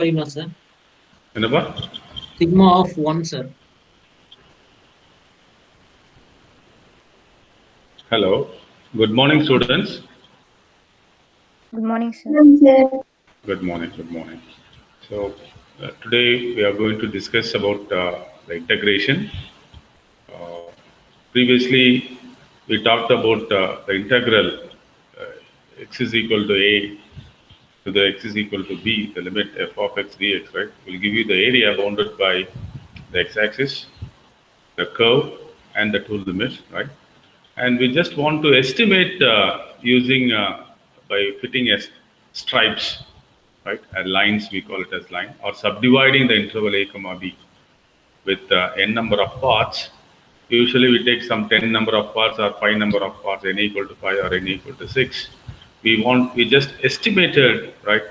Sigma, sir. என்னப்பா? Sigma of 1, sir. Hello. Good morning, students. Good morning, sir. Good morning. Good morning. So today we are going to discuss about the integration. Previously, we talked about the integral x is equal to a to the x is equal to b, the limit f of x dx, right? Will give you the area bounded by the x-axis, the curve, and the two limits, right? And we just want to estimate using by fitting as stripes, right? Lines, we call it as line, or subdividing the interval a comma b with n number of parts. Usually we take some 10 number of parts or 5 number of parts, n equal to 5 or n equal to 6. We just estimated, right,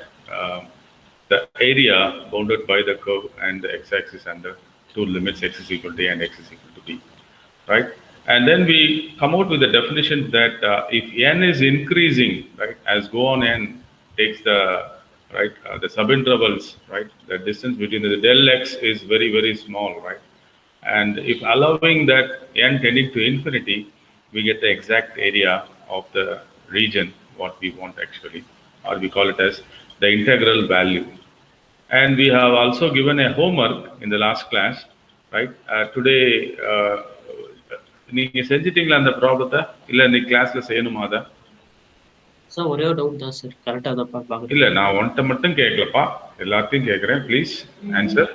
the area bounded by the curve and the x-axis and the two limits x is equal to a and x is equal to b, right? And then we come out with the definition that if n is increasing, right, as go on n takes the right the subintervals, right, the distance between the del x is very very small, right? And if allowing that n tending to infinity, we get the exact area of the region what we want actually, or we call it as the integral value. And we have also given a homework in the last class, right? Today, நீங்க செஞ்சிட்டீங்களா அந்த ப்ராப்ளத்தை இல்ல நீ கிளாஸ்ல செய்யணுமா அதை? Sir, ஒரே ஒரு டவுட் தான் சார். கரெக்டா அதை பார்க்க. இல்ல நான் ஒன்ட்ட மட்டும் கேட்கலப்பா, எல்லாத்தையும் கேட்கிறேன். Please answer.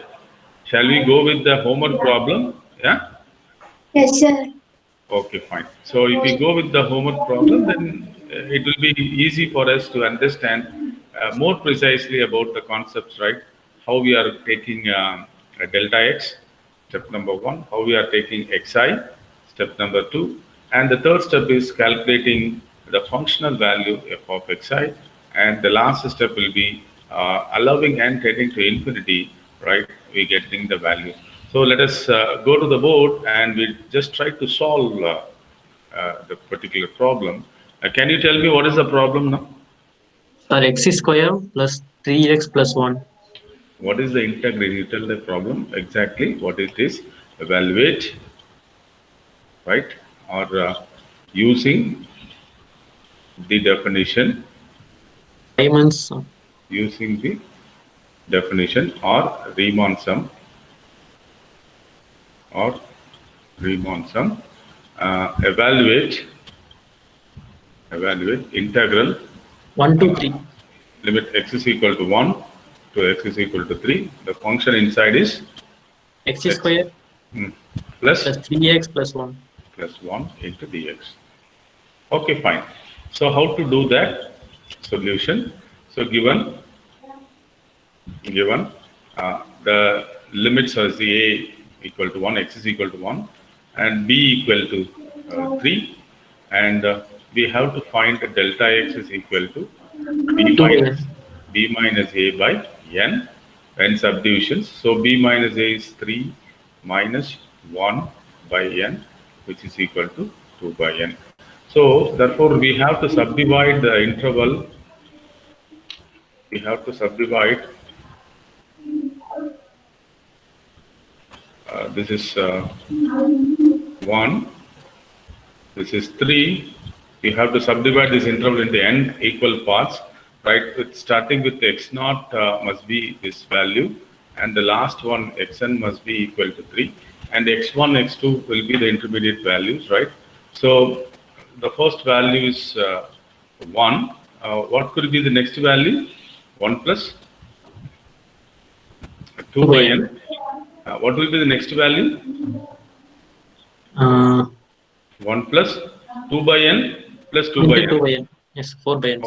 Shall we go with the homework problem? Yeah? Yes, sir. Okay, fine. So if we go with the homework problem, then it will be easy for us to understand more precisely about the concepts, right? How we are taking delta x, step number 1, how we are taking xi, step number 2, and the third step is calculating the functional value f of xi, and the last step will be allowing n tending to infinity, right? We getting the value. So let us go to the board and we just try to solve the particular problem. Can you tell me what is the problem now? Sir, x square plus 3x plus 1. What is the integral? You tell the problem exactly what it is. Evaluate, right? Or using the definition. Riemann sum. Using the definition or Riemann sum. Or Riemann sum. Evaluate integral 1 to 3. Limit x is equal to 1 to x is equal to 3. The function inside is X square plus 3x plus 1. plus 1 into dx. Okay, fine. So how to do that solution? So given the limits as the a equal to 1, x is equal to 1, and b equal to 3, and we have to find delta x is equal to b minus a by n and subdivisions. So b minus a is 3 minus 1 by n, which is equal to 2 by n. So therefore we have to subdivide the interval. We have to subdivide this is 1, this is 3. We have to subdivide this interval into n equal parts, right? With starting with x naught must be this value, and the last one xn must be equal to 3, and x1, x2 will be the intermediate values, right? So the first value is 1. What could be the next value? 1 plus 2 by n. What will be the next value? 1 plus 2 by n plus 2 by n. 2 by n. Yes, 4 by n.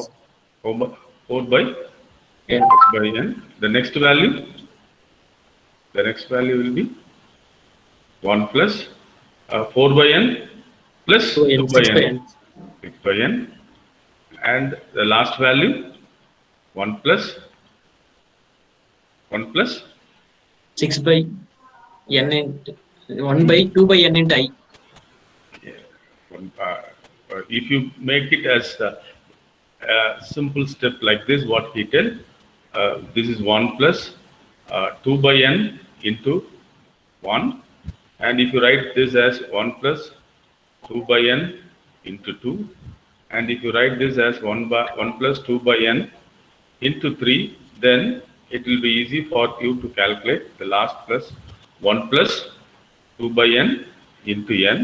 4 by n. By n. The next value? The next value will be 1 plus 4 by n plus 2 by n. 6 by n. And the last value? 1 plus 6 by n into 1 by 2 by n into I. If you make it as a simple step like this, what he tell, this is 1 plus 2 by n into 1. And if you write this as 1 plus 2 by n into 2, and if you write this as 1 plus 2 by n into 3, then it will be easy for you to calculate the last plus 1 plus 2 by n into n,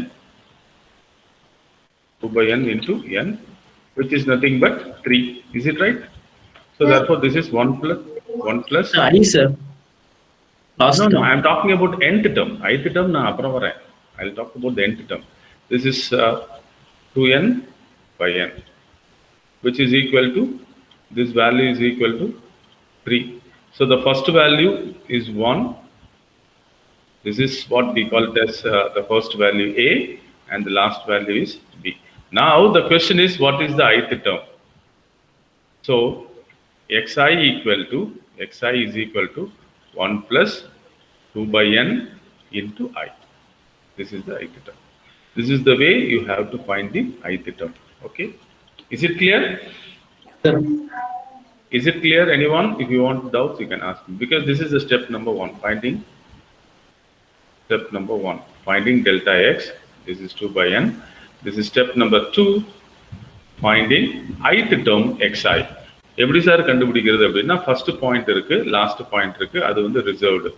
2 by n into n, which is nothing but 3. Is it right? So therefore, this is 1 plus. I, sir. Last No, term. I am talking about nth term. Ith term na apra varen. I will talk about the nth term. This is 2n by n, which is equal to, this value is equal to 3. So the first value is 1. This is what we call it as the first value A, and the last value is B. Now the question is, what is the ith term? So xi is equal to 1 plus 2 by n into I. This is the ith term. This is the way you have to find the ith term. Okay. Is it clear? Sir. Is it clear, anyone? If you want doubts, you can ask me. Because this is the step number 1, finding delta x. This is 2 by n. This is step number 2, finding ith term xi. எப்படி sir கண்டுபிடிக்கிறது அப்படின்னா, first point இருக்கு, last point இருக்கு, அது வந்து reserved,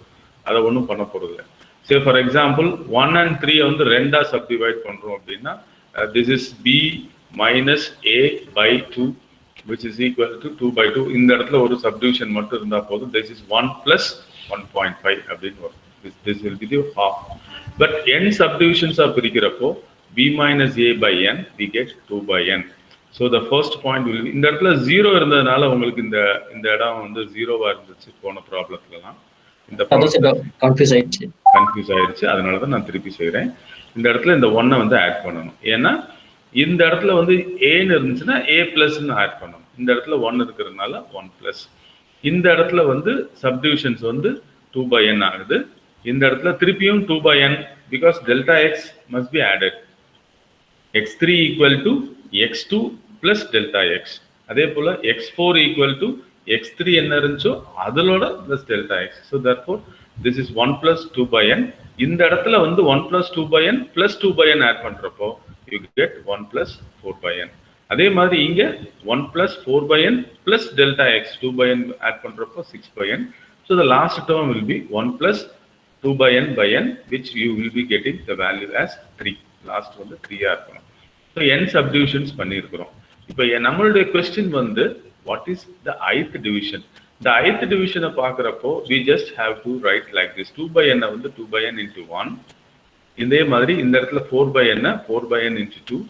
அதை ஒன்றும் பண்ண போறது இல்லை. சே ஃபார் எக்ஸாம்பிள் 1 and 3 வந்து ரெண்டா சப்டிவைட் பண்றோம் அப்படின்னா, this is b minus a by 2, which is equal to 2 by 2. இந்த இடத்துல ஒரு சப்டிவிஷன் மட்டும் இருந்தா போதும். this is 1 plus 1.5 அப்படின்னு வரும். this will be the half. But n subdivisions are பிரிக்கிறப்போ b minus a by n, we get 2 by n. So the first point will be, இந்த இடத்துல 0 இருந்ததுனால உங்களுக்கு இந்த இடம் வந்து 0வா இருந்துச்சு போன ப்ராப்ளத்துலலாம். இந்த கன்ஃபியூஸ் ஆயிடுச்சு. அதனால தான் நான் திருப்பி செய்கிறேன். இந்த இடத்துல இந்த 1 வந்து ஆட் பண்ணணும். ஏன்னா இந்த இடத்துல வந்து ஏன்னு இருந்துச்சுன்னா a பிளஸ்ன்னு ஆட் பண்ணணும். இந்த இடத்துல 1 இருக்கிறதுனால 1 பிளஸ். இந்த இடத்துல வந்து சப்டிவிஷன்ஸ் வந்து 2 by n ஆகுது. இந்த இடத்துல திருப்பியும் 2 by n, because delta x must be added. x3 equal to x2 plus delta x. அதே போல x4 equal to x3 என்ன இருந்துச்சோ அதோட plus delta x. So therefore this is 1 plus 2 by n. இந்த இடத்துல வந்து 1 plus 2 by n plus 2 by n add பண்றப்போ you get 1 plus 4 by n. அதே மாதிரி இங்க 1 plus 4 by n plus delta x 2 by n add பண்றப்போ 6 by n. So the last term will be 1 plus 2 by n, which you will be getting the value as 3. Last வந்து 3 ஆ இருக்கணும். So n subdivisions பண்ணியிருக்கிறோம். இப்போ நம்மளுடைய question வந்து what is the ith division? The ith division பார்க்குறப்போ we just have to write like this. 2 by n வந்து 2 by n into 1. இதே மாதிரி இந்த இடத்துல 4 by n 4 by n into 2.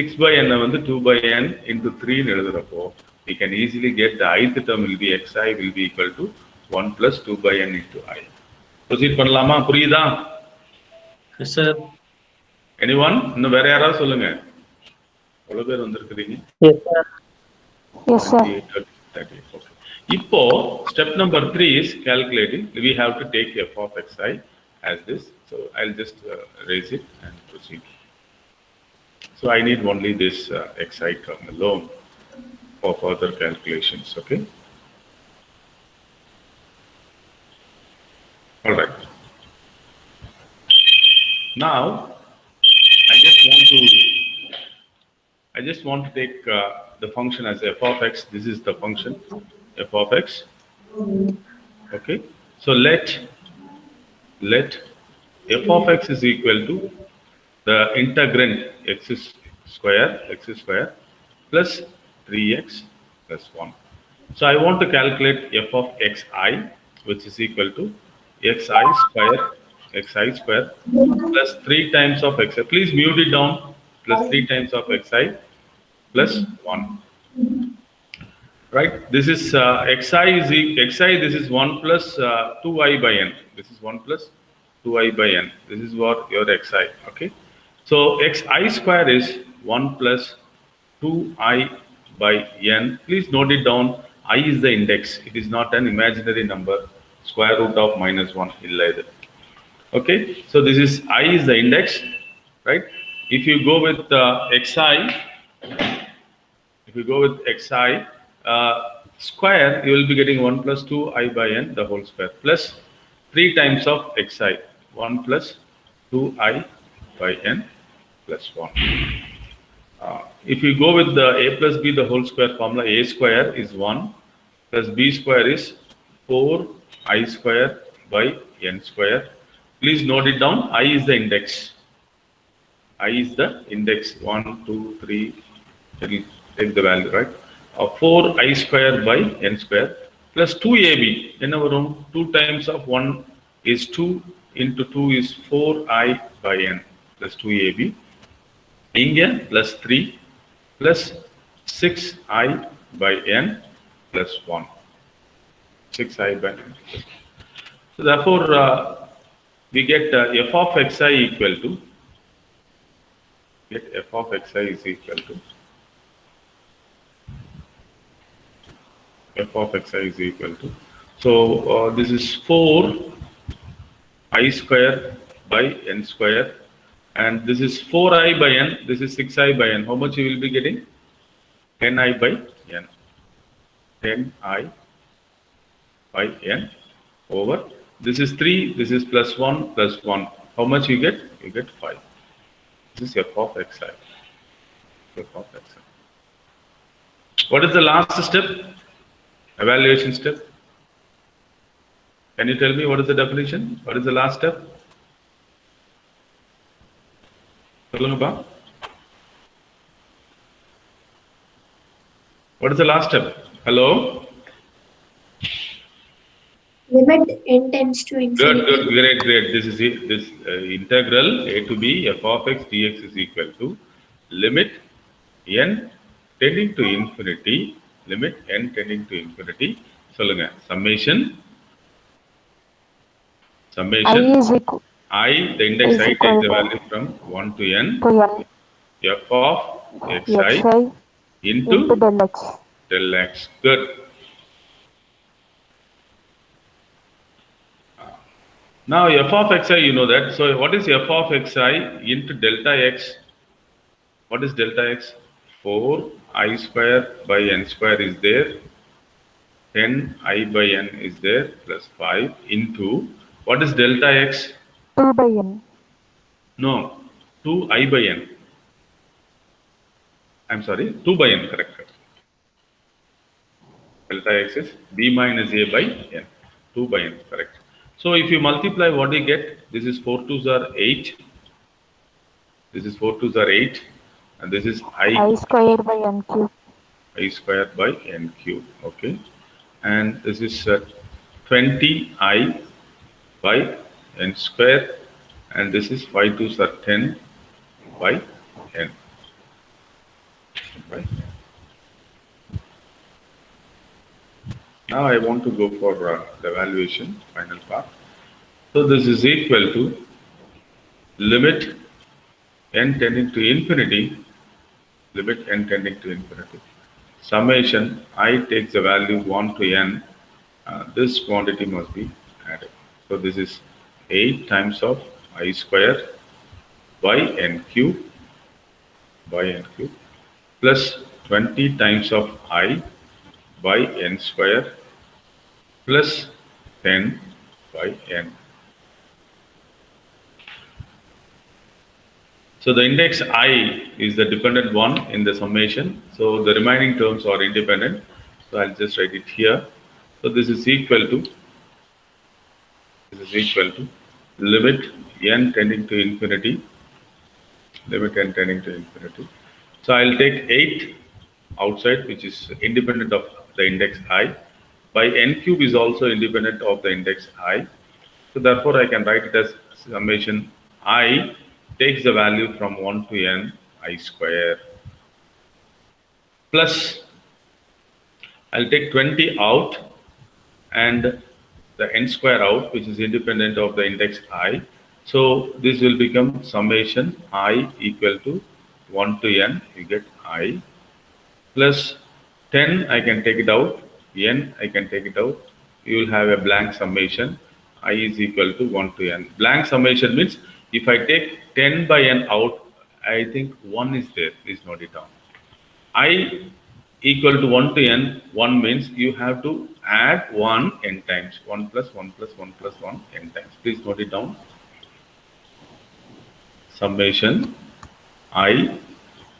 6 by n வந்து 2 by n into 3 ன்னு எழுதுறப்போ we can easily get the ith term will be xi will be equal to 1 plus 2 by n into I. Proceed பண்ணலாமா? புரியுதா? Yes sir. Anyone? இன்னும் வேற யாராவது சொல்லுங்க. எவ்வளவு பேர் வந்திருக்கிறீங்க? Yes sir. Yes sir. Okay. இப்போ step number 3 is calculating. We have to take f of xi as this. So I'll just raise it and proceed. So I need only this xi term alone for further calculations. Okay. All right. Now I just want to take the function as f of x. This is the function f of x. Okay. So let f of x is equal to the integrand x square plus 3x plus 1. So I want to calculate f of xi, which is equal to xi square plus 3 times of xi. Please mute it down. Plus 3 times of xi plus 1. Right? This is xi. This is 1 plus 2i by n. This is 1 plus 2i by n. This is what your xi. Okay. So xi square is 1 plus 2i by n. Please note it down. I is the index. It is not an imaginary number. Square root of -1 illa idu. Okay. So this is I is the index, right? If you go with xi, square, you will be getting 1 plus 2i by n the whole square plus 3 times of xi, 1 plus 2i by n plus 1. If you go with the a plus b the whole square formula, a square is 1 plus b square is 4i square by n square. Please note it down. I is the index. I is the index. 1, 2, 3. It will take the value, right? 4i square by n square plus 2ab. In our room, 2 times of 1 is 2 into 2 is 4i by n plus 2ab. India plus 3 plus 6i by n plus 1. 6i by n. So therefore, we get f of xi equal to, f of xi is equal to, f of xi is equal to, so this is 4i square by n square, and this is 4i by n, this is 6i by n. How much you will be getting? 10i by n. 10i by n over, this is 3, this is plus 1 plus 1. How much you get? You get 5. This is f of xi. F of xi. What is the last step? Evaluation step. Can you tell me what is the definition? What is the last step? What is the last step? Hello? Limit n tends to infinity. Good, great. This is it. This integral a to b f of x dx is equal to limit n tending to infinity, limit n tending to infinity. சொல்லுங்க. Summation. I is equal I, the index is I equal takes the to value from 1 to n. to n F of xi xi into del x. del x. Good. Now f of xi, you know that. So what is f of xi into delta x? What is delta x? 4i square by n square is there. 10i by n is there plus 5 into, what is delta x? 2 by n. No, 2i by n. I'm sorry, 2 by n, correct. Delta x is b minus a by n. 2 by n, correct. So if you multiply, what do you get? This is 4 2s are 8. This is 4 2s are 8. And this is I square by n cube. I square by n cube. Okay. And this is 20i by n square. And this is 5 2s are 10 by n. Right. Now I want to go for the evaluation, final part. So this is equal to limit n tending to infinity, limit n tending to infinity. Summation I takes the value 1 to n. This quantity must be added. So this is 8 times of I square by n cube plus 20 times of I by n square plus 10 by n. So the index I is the dependent one in the summation. So the remaining terms are independent. So I'll just write it here. So this is equal to limit n tending to infinity, limit n tending to infinity. So I'll take 8 outside, which is independent of the index I. By n cube is also independent of the index I. So therefore I can write it as summation I takes the value from 1 to n I square plus I'll take 20 out and the n square out, which is independent of the index I. So this will become summation I equal to 1 to n, you get I plus 10, I can take it out, n, I can take it out. You will have a blank summation. I is equal to 1 to n. Blank summation means if I take 10 by n out, I think 1 is there. Please note it down. I equal to 1 to n, 1 means you have to add 1 n times. 1 plus 1 plus 1 plus 1 n times. Please note it down. Summation I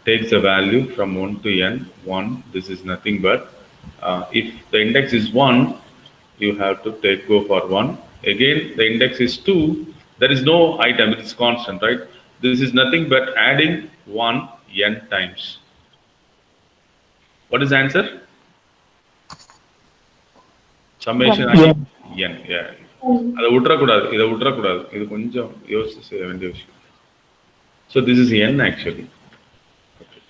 takes the value from 1 to n. 1, this is nothing but, if the index is 1, you have to go for 1. Again, the index is 2, there is no item, it is constant, right? This is nothing but adding 1 n times. What is the answer? Summation I n. Yeah. அதை விட்டுறக்கூடாது, இதை விட்டுறக்கூடாது, இது கொஞ்சம் யோசிச்சு செய்ய வேண்டிய விஷயம். So this is n actually. Okay.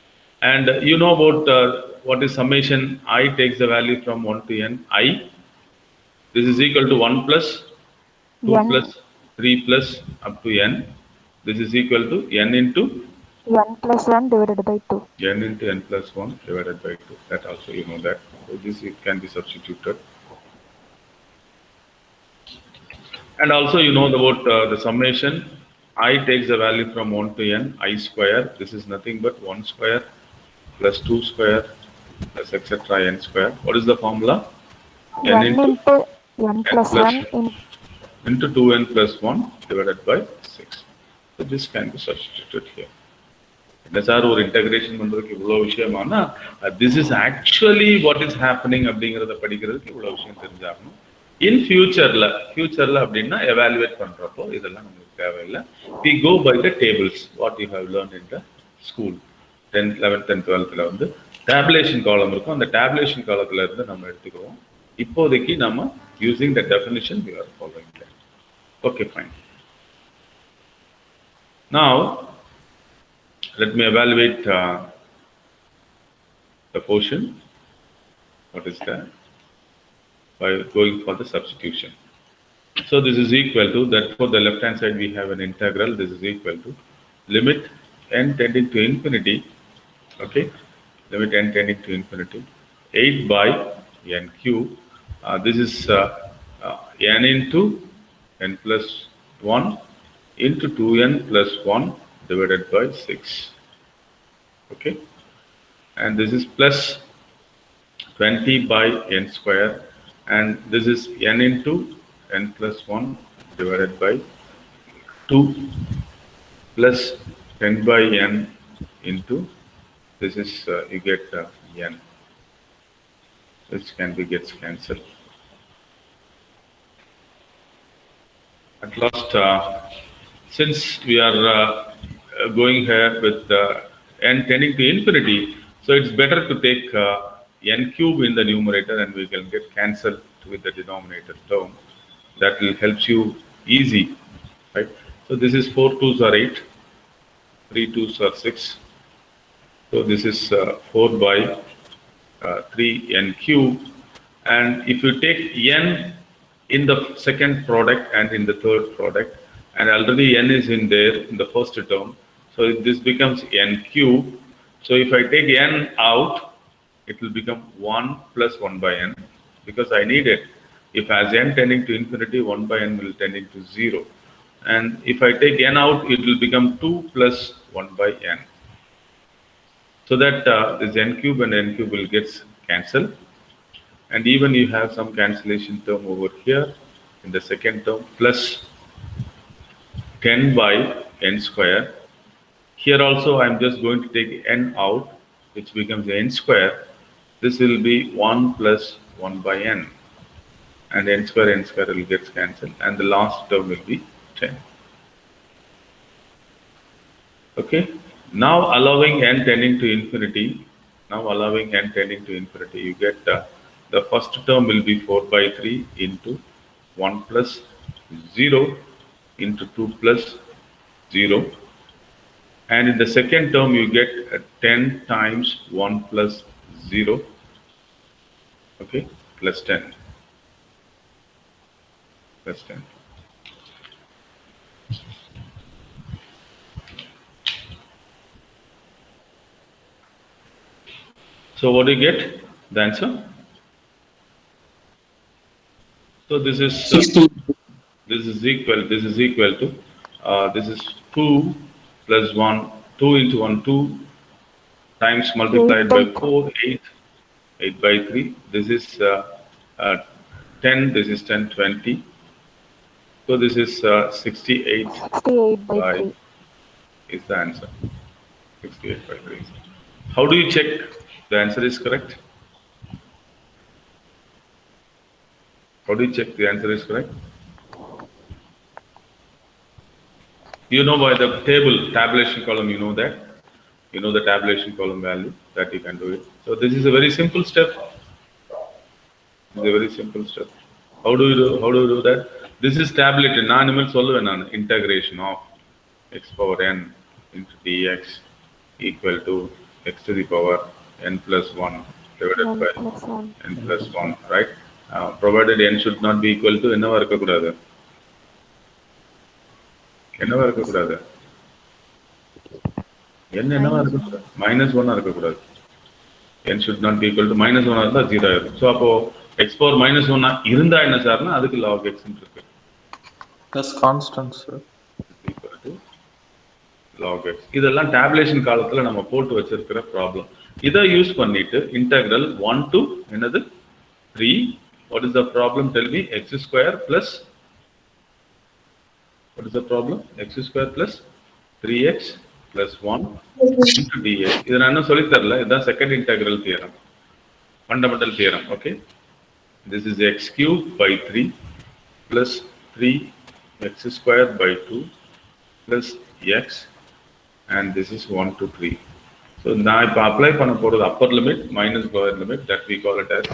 And you know about what is summation I takes the value from 1 to n. I, this is equal to 1 plus 2 n plus 3 plus up to n. This is equal to n into n plus 1 divided by 2. n into n plus 1 divided by 2. That also you know that. So this it can be substituted. And also you know about the summation I takes the value from 1 to n, I square. This is nothing but 1 square plus 2 square plus etc. n square. What is the formula? n into n plus 1 into 2n plus 1 divided by 6. So this can be substituted here. Sir ஒரு integration பண்றதுக்கு இவ்வளவு விஷயமானா this is actually what is happening அப்படிங்கறத படிக்கிறதுக்கு இவ்வளவு விஷயம் தெரிஞ்சாகணும். இன் ஃபியூச்சர்ல அப்படின்னா எவாலுவேட் பண்றப்போ இதெல்லாம் நமக்கு தேவையில்லை. we go by the tables what you have learned in the school 10th 11th and 12thல வந்து டேபுலேஷன் காலம் இருக்கும். அந்த டேபுலேஷன் காலத்துல இருந்து நம்ம எடுத்துக்கிறோம். இப்போதைக்கு நம்ம using the definition we are following that. Okay, fine. Now let me evaluate the portion. What is that? By going for the substitution. So this is equal to, therefore the left hand side we have an integral. This is equal to limit n tending to infinity. Okay, limit n tending to infinity 8 by n cube. This is n into n plus 1 into 2n plus 1 divided by 6. Okay, and this is plus 20 by n square, and this is n into n plus 1 divided by 2 plus 10 by n into, this is you get n, which can be gets cancelled. At last, since we are going here with n tending to infinity, so it's better to take n cube in the numerator and we can get cancelled with the denominator term. That will help you easy, right? So this is 4 2s are 8, 3 2s are 6. So this is 4 by 3 n cube, and if you take n in the second product and in the third product, and already n is in there in the first term, so this becomes n cube. So if I take n out, it will become 1 plus 1 by n, because I need it. If as n tending to infinity, 1 by n will tending to 0. And if I take n out, it will become 2 plus 1 by n. So that this n cube and n cube will get cancelled. And even you have some cancellation term over here in the second term, plus 10 by n square. Here also I am just going to take n out, which becomes n square. This will be 1 plus 1 by n. And n square will get cancelled. And the last term will be 10. Okay. Now allowing n tending to infinity, you get the first term will be 4 by 3 into 1 plus 0 into 2 plus 0. And in the second term, you get 10 times 1 plus 0. Okay, plus 10. Plus 10. So what do you get? The answer? So this is 16. This is equal to this is 2 plus 1, 2 into 1, 2 times multiplied by 4, 8 8 by 3. This is 10. This is 10, 20. So this is 68 68 by by 3. is the answer. 68 by 3. How do you check the answer is correct? How do you check the answer is correct? You know by the tabulation column, you know that. You know the tabulation column value that you can do it. So this is a very simple step. It's a very simple step. How do you do that? This is tabulated. Integration of x power n into dx equal to x to the power n plus 1 divided N by plus 1. n plus 1, right? Provided n should not be equal to என்னவா இருக்கக்கூடாது n என்னவா இருக்கக்கூடாது -1 இருக்கக்கூடாது. n should not be equal to -1 இருந்தா 0 ஆயிடும். So அப்போ x power -1 இருந்தா என்ன சார்னா அதுக்கு log x இருக்கு. That's constant, sir. Equal to log x. இதெல்லாம் tabulation காலத்துல நம்ம போட்டு வச்சிருக்கிற ப்ராப்ளம். இதை யூஸ் பண்ணிட்டு integral 1 to என்னது 3. What is the problem? Tell me. X square plus what is the problem? X square plus 3x plus 1 into dx. இதை நான் இன்னும் சொல்லித் தரல. இதுதான் second integral theorem, fundamental theorem. Okay, this is x cubed by 3 plus 3x squared by 2 plus x, and this is 1 to 3. So now if I apply பண்ண போறது upper limit minus lower limit, that we call it as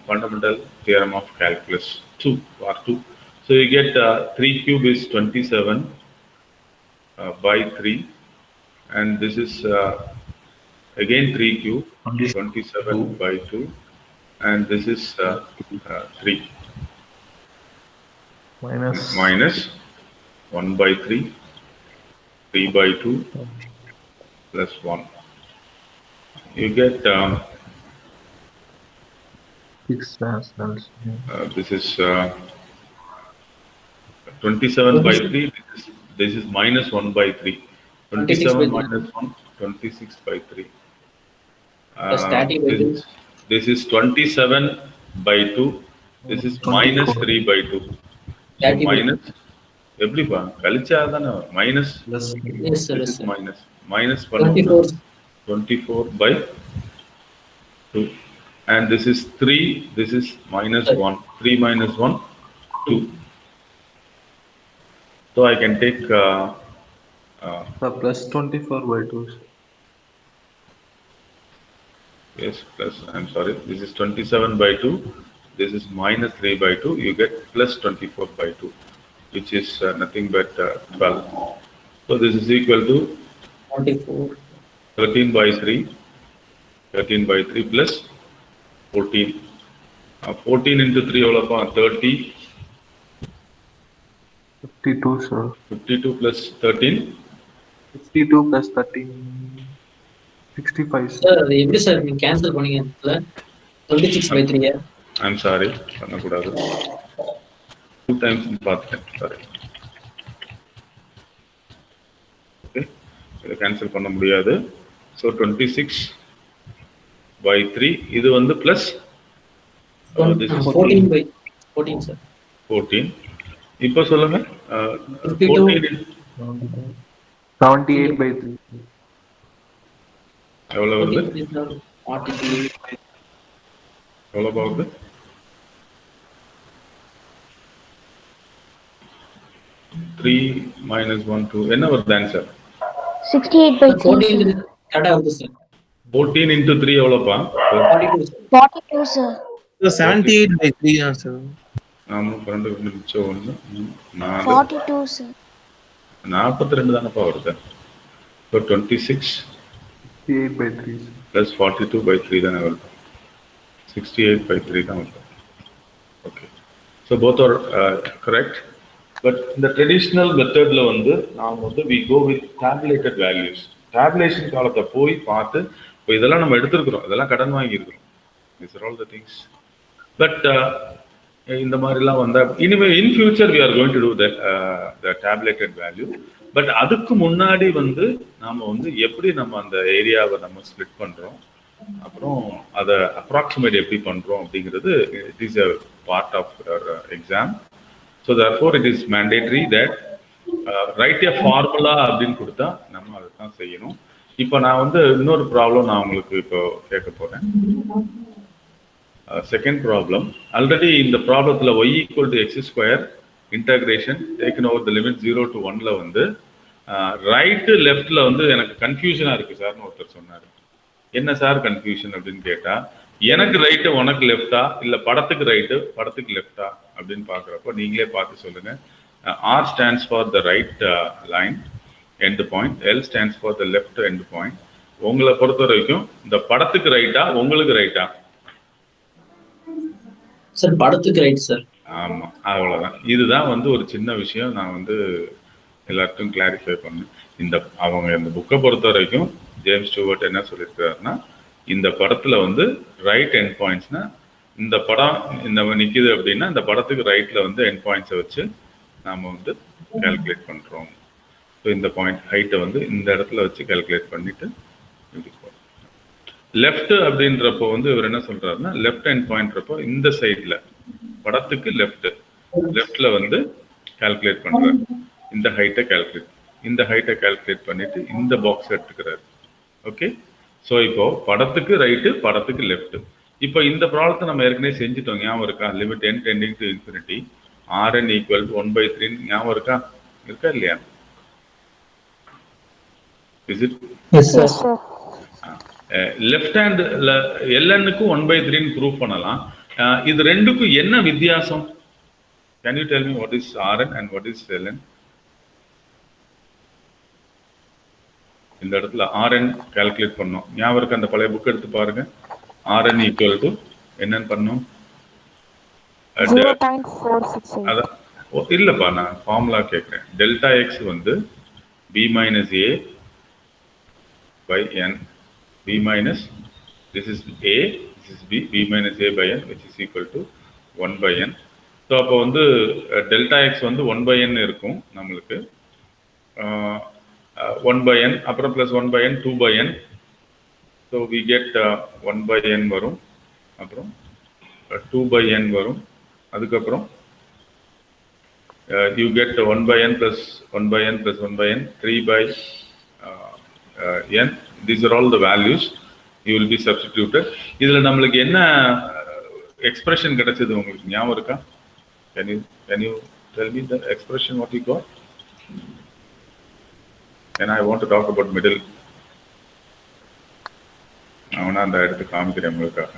fundamental theorem of calculus 2, part 2. So you get 3 cube is 27 by 3, and this is again 3 cube 27 by 2, and this is 3 minus 1 by 3, 3 by 2 plus 1. You get this is 27 by 3. This is minus 1 by 3. 27 minus 1, 26 by 3. This is 27 by 2. This is minus 3 by 2. So minus எப்படிப்பா கழிச்சா தானே minus. Yes, sir. This is minus 24 by 2. And this is 3, this is minus 1. 3 minus 1, 2. So I can take plus 24 by 2. yes, plus, I'm sorry, this is 27 by 2. This is minus 3 by 2. You get plus 24 by 2, which is nothing but 12. So this is equal to 13 by 3. 13 by 3 plus 14. 14 into 3 all upon 30. 52, sir. 52 plus 13. 52 plus 13. 65. Sir, எப்படி sir நீங்க cancel பண்ணீங்க? 26 by 3. I'm sorry, பண்ணக்கூடாது. 2 times பார்த்துட்டேன். Sorry. Okay, இதை cancel பண்ண முடியாது. So 26 by 3. இது வந்து plus 14 by 14, sir. 14. இப்போ சொல்லுங்க. 78 by 3. எவ்வளவு வருது? எவ்வளவு வருது? 3 minus 1 2. என்ன வருது ஆன்சர்? 68 by 3. 14 கரெக்டா வருது சார். 14 into 3 எவ்வளவுப்பா? 42, sir. 78 by 3 தான் சார். நாம 2 நிமிஷம் 1 4 42, sir. 42 தானப்பா வருது. So 26 68 by 3. plus 42 by 3 தானே வருது. 68 by 3 தான் வருது. Okay. So both are correct. But in the traditional methodல வந்து நாம வந்து we go with tabulated values. Tabulation காலத்தை போய் பார்த்து இப்போ இதெல்லாம் நம்ம எடுத்துருக்கிறோம், இதெல்லாம் கடன் வாங்கி இருக்கிறோம். These are all the things. But இந்த மாதிரிலாம் வந்தா இனிமே in future we are going to do the tabulated value. But அதுக்கு முன்னாடி வந்து நாம வந்து எப்படி நம்ம அந்த ஏரியாவை நம்ம ஸ்ப்ளிட் பண்றோம், அப்புறம் அதை அப்ராக்சிமேட் எப்படி பண்றோம் அப்படிங்கிறது it is a part of exam. So therefore it is mandatory that write a formula அப்படின்னு கொடுத்தா நம்ம அதை தான் செய்யணும். இப்போ நான் வந்து இன்னொரு ப்ராப்ளம் நான் உங்களுக்கு இப்போ கேட்க போறேன். செகண்ட் ப்ராப்ளம், ஆல்ரெடி இந்த ப்ராப்ளத்தில் y equal to X square integration taken over the limit 0 to 1ல வந்து ரைட்டு லெஃப்ட்ல வந்து எனக்கு கன்ஃபியூஷனா இருக்கு சார்னு ஒருத்தர் சொன்னார். என்ன சார் கன்ஃபியூஷன் அப்படின்னு கேட்டா, எனக்கு ரைட்டு உனக்கு லெஃப்டா இல்ல படத்துக்கு ரைட்டு படத்துக்கு லெஃப்டா அப்படின்னு பாக்குறப்போ நீங்களே பார்த்து சொல்லுங்க. R stands for the right line end point, L stands for the left end point. உங்களை பொறுத்த வரைக்கும் இந்த படத்துக்கு ரைட்டா உங்களுக்கு ரைட்டா? சார் படத்துக்கு ரைட் சார். ஆமா, அவ்வளவுதான். இதுதான் வந்து ஒரு சின்ன விஷயம் நான் வந்து எல்லாருக்கும் கிளாரிஃபை பண்ணேன். அவங்க இந்த புக்கை பொறுத்த வரைக்கும் ஜேம்ஸ் ஸ்டூவர்ட் என்ன சொல்லியிருக்காருன்னா, இந்த படத்துல வந்து ரைட் எண்ட் பாயிண்ட்ஸ்னா இந்த படம் இந்த நிக்குது அப்படின்னா இந்த படத்துக்கு ரைட்ல வந்து எண்ட் பாயிண்ட்ஸை வச்சு நாம வந்து கால்குலேட் பண்றோம். ஸோ இந்த பாயிண்ட் ஹைட்டை வந்து இந்த இடத்துல வச்சு கால்குலேட் பண்ணிட்டு லெஃப்ட் அப்படின்றப்போ வந்து இவர் என்ன சொல்றாருன்னா, லெஃப்ட் எண்ட் பாயிண்ட்றப்போ இந்த சைட்ல படத்துக்கு லெஃப்ட்ல வந்து கால்குலேட் பண்றாரு. இந்த ஹைட்டை கால்குலேட் பண்ணிட்டு இந்த பாக்ஸ் எடுத்துக்கிறாரு. ஓகே, ஸோ இப்போ படத்துக்கு ரைட்டு படத்துக்கு லெஃப்ட். இப்போ இந்த ப்ராப்ளத்தை நம்ம ஏற்கனவே செஞ்சுட்டோம், ஞாபகம் இருக்கா? Limit n tending to infinity Rn equal to 1/3 ஞாபகம் இருக்கா இல்லையா? Is it? Yes sir. Left ஹேண்ட்ல lnக்கு 1/3 ப்ரூவ் பண்ணலாம். இது ரெண்டுக்கும் என்ன வித்தியாசம்? Can you tell me what is Rn and what is ln? இந்த இடத்துல Rn கால்குலேட் பண்ணோம், ஞாபகம் இருக்கா? அந்த பழைய புக் எடுத்து பாருங்க. Rn ஈக்குவல் டு என்னன்னு பண்ணோம்? 0.468. இல்லப்பா, நான் ஃபார்முலா கேட்கிறேன். டெல்டா எக்ஸ் வந்து b minus a by n, b minus this is a, this is b minus a by n which is equal to 1 by n. So அப்போ வந்து டெல்டா எக்ஸ் வந்து 1 by n இருக்கும் நம்மளுக்கு. 1 by n அப்புறம் plus 1 by n 2 by n. So we get 1 by n வரும், அப்புறம் 2 by n வரும், அதுக்கப்புறம் you get 1 by n plus 1 by n plus 1 by n 3 by n. These are all the values you will be substituted. இதுல நம்மளுக்கு என்ன expression கிடைச்சது உங்களுக்கு ஞாபகம் இருக்கா? Can you tell me the expression what you got? And I want to talk about middle. நான் அந்த எடுத்து காமிக்கிறேன் உங்களுக்காக.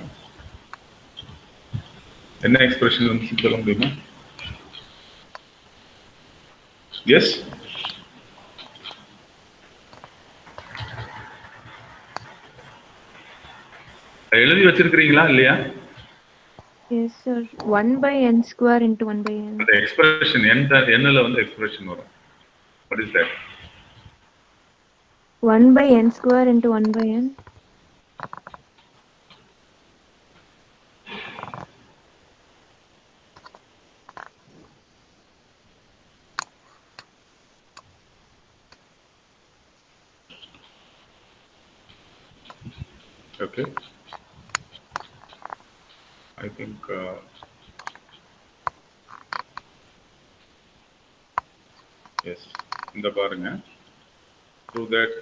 என்ன எக்ஸ்பிரஷன் வந்து சொல்ல முடியுமா? எஸ், எழுதி வச்சிருக்கீங்களா இல்லையா? Yes sir. 1 by n square into 1 by n. அந்த எக்ஸ்பிரஷன் என்னல வந்து எக்ஸ்பிரஷன் வரும். What is that? 1 by n square into 1 by n. Okay. I think yes. இந்த பாருங்க, prove that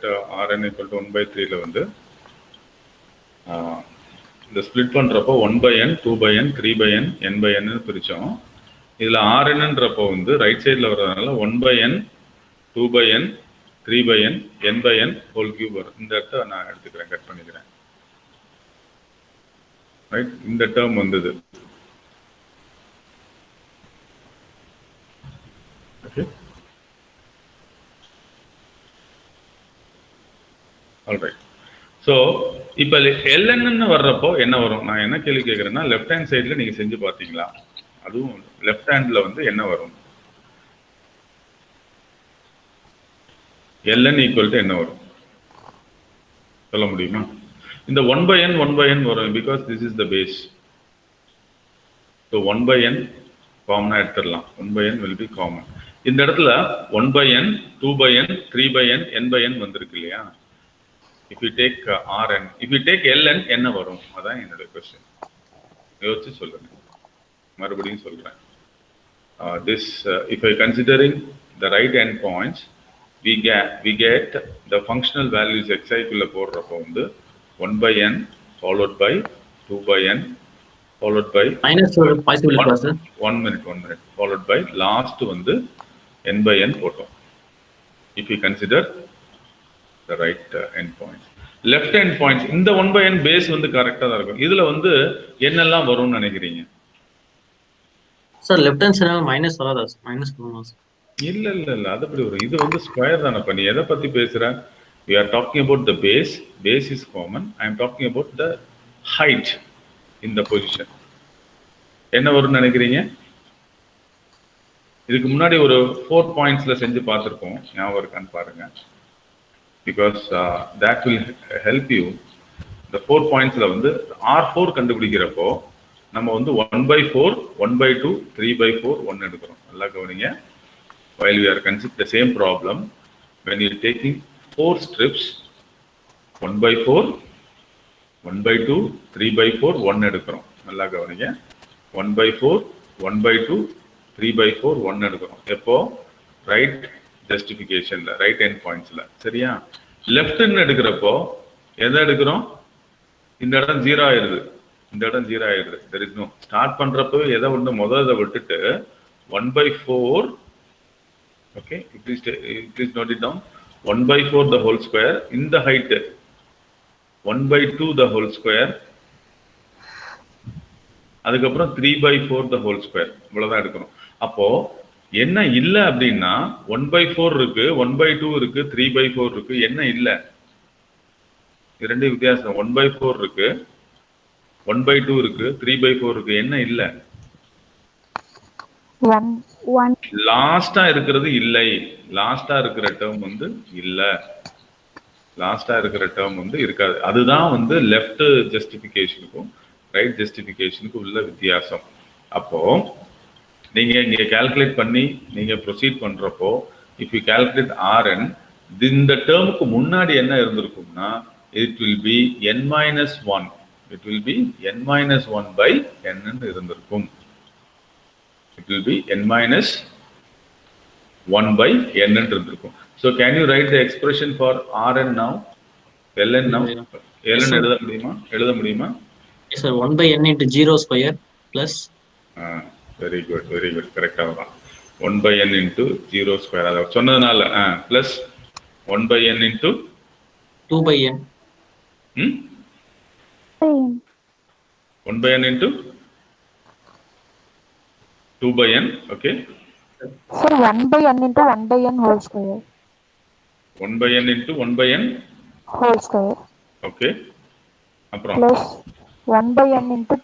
Rn equal to 1/3ல வந்து இந்த ஸ்ப்ளிட் பண்றப்போ 1 by n 2 by n 3 by n n by n பிரிச்சோம். இதுல Rnன்றப்போ வந்து ரைட் சைடுல வர்றதுனால 1 by n 2 by n 3 by n n by n whole cube வரும். இந்த இடத்த நான் எடுத்துக்கிறேன், கட் பண்ணிக்கிறேன். ரைட், இந்த டேர்ம் வந்தது. Okay, alright. ஸோ இப்போ ln வர்றப்போ என்ன வரும்? நான் என்ன கேள்வி கேட்குறேன்னா, லெஃப்ட் ஹேண்ட் சைடில் நீங்கள் செஞ்சு பார்த்தீங்களா? அதுவும் லெஃப்ட் ஹேண்டில் வந்து என்ன வரும்? ln ஈக்குவல் டு என்ன வரும் சொல்ல முடியுமா? இந்த 1 by n வரும், because this is the base. So 1 by n காமனாக எடுத்துடலாம். 1 by n will be common. இந்த இடத்துல 1 by n 2 by n 3 by n n by n வந்திருக்கு இல்லையா? if you take Rn, if you take Ln, என்ன வரும்? அதான் என்னோட கொஸ்டின். யோசிச்சு சொல்லுங்க. மறுபடியும் சொல்றேன். This, if I considering the right endpoints, we get the functional values xi குள்ள போடுறப்போ வந்து 1 by n followed by 2 by n followed by minus ஒரு possible இருக்கா sir? 1 minute followed by last வந்து n by n போட்டோம். If you consider the right endpoints, left endpoints, இந்த 1 by n base வந்து கரெக்டா தான் இருக்கும். இதுல வந்து என்னெல்லாம் வரும்னு நினைக்கிறீங்க? Sir left hand side minus வராதா சார்? மைனஸ் பண்ணுமா சார்? இல்ல அது அப்படி வரும். இது வந்து ஸ்கொயர் தானே. நீ எதை பத்தி பேசுற? We are talking about the base. Base is common. I am talking about the height in the position. என்ன வரும்னு நினைக்கிறீங்க? இதுக்கு முன்னாடி ஒரு 4 பாயிண்ட்ஸ்ல செஞ்சு பார்த்துருக்கோம். ஞாபகம் இருக்கான்னு பாருங்க. Because that will help you. The 4 பாயிண்ட்ஸ்ல வந்து R4 கண்டுபிடிக்கிறப்போ நம்ம வந்து 1/4, 1/2, 3/4, 1 எடுக்கிறோம். நல்லா கவனிங்க. While we are considering the same problem, when you are taking 4 strips, 1/4, 1/2, 3/4, 1 எடுக்கிறோம். நல்லா கவனிங்க. 1/4, 1/2, 3/4, 1 எடுக்கிறோம். எப்போ? ரைட் ஜஸ்டிஃபிகேஷன்ல, ரைட் எண்ட் பாயிண்ட்ஸ்ல. சரியா? லெஃப்ட்னு எடுக்கிறப்போ எதை எடுக்கிறோம்? இந்த இடம் 0 ஆயிருது. இந்த இடம் 0 ஆயிருது. தெர் இஸ் நோ ஸ்டார்ட் பண்றப்போ எதை ஒன்று முதல்ல விட்டுட்டு 1/4. Okay, please note it down. 1/4 the whole square in the height, 1/2 the whole square, அதுக்கப்புறம் 3/4 the whole square. இவ்வளவுதான் எடுக்கணும். அப்போ என்ன இல்ல அப்படின்னா 1/4 இருக்கு, 1/2 இருக்கு, 3/4 இருக்கு. என்ன இல்ல? இரண்டு வித்தியாசம். 1/4 இருக்கு, 1/2 இருக்கு, 3/4 இருக்கு. என்ன இல்ல? 1 லாஸ்டா இருக்கிறது இல்லை. லாஸ்டா இருக்கிற டேர்ம் வந்து இல்ல. லாஸ்டா இருக்கிற டேர்ம் வந்து இருக்காது. அதுதான் வந்து லெஃப்ட் ஜஸ்டிஃபிகேஷனுக்கும் ரைட் ஜஸ்டிஃபிகேஷனுக்கும் உள்ள வித்தியாசம். அப்போ நீங்க இங்க கால்குலேட் பண்ணி நீங்க ப்ரொசீட் பண்றப்போ இஃப் யூ கால்குலேட் Rn, இந்த டேர்முக்கு முன்னாடி என்ன இருந்திருக்கும்னா it will be n-1. It will be n-1 by n ன்னு இருந்திருக்கும். It will be n-1 by n ன்னு இருந்திருக்கும். So can you write the expression for Rn now? Ln now? Ln எழுத முடியுமா? Yes sir, 1 by n into 0 square plus very good, கரெக்டா வரும். 1 by n into 0 square அத சொன்னதனால plus 1 by n into 2 by n. 1 by n into 2 by n. Okay, sir, 1 by n into 1 by n whole square. 1 by n into 1 by n whole square. Okay, அப்புறம் plus 1 by n into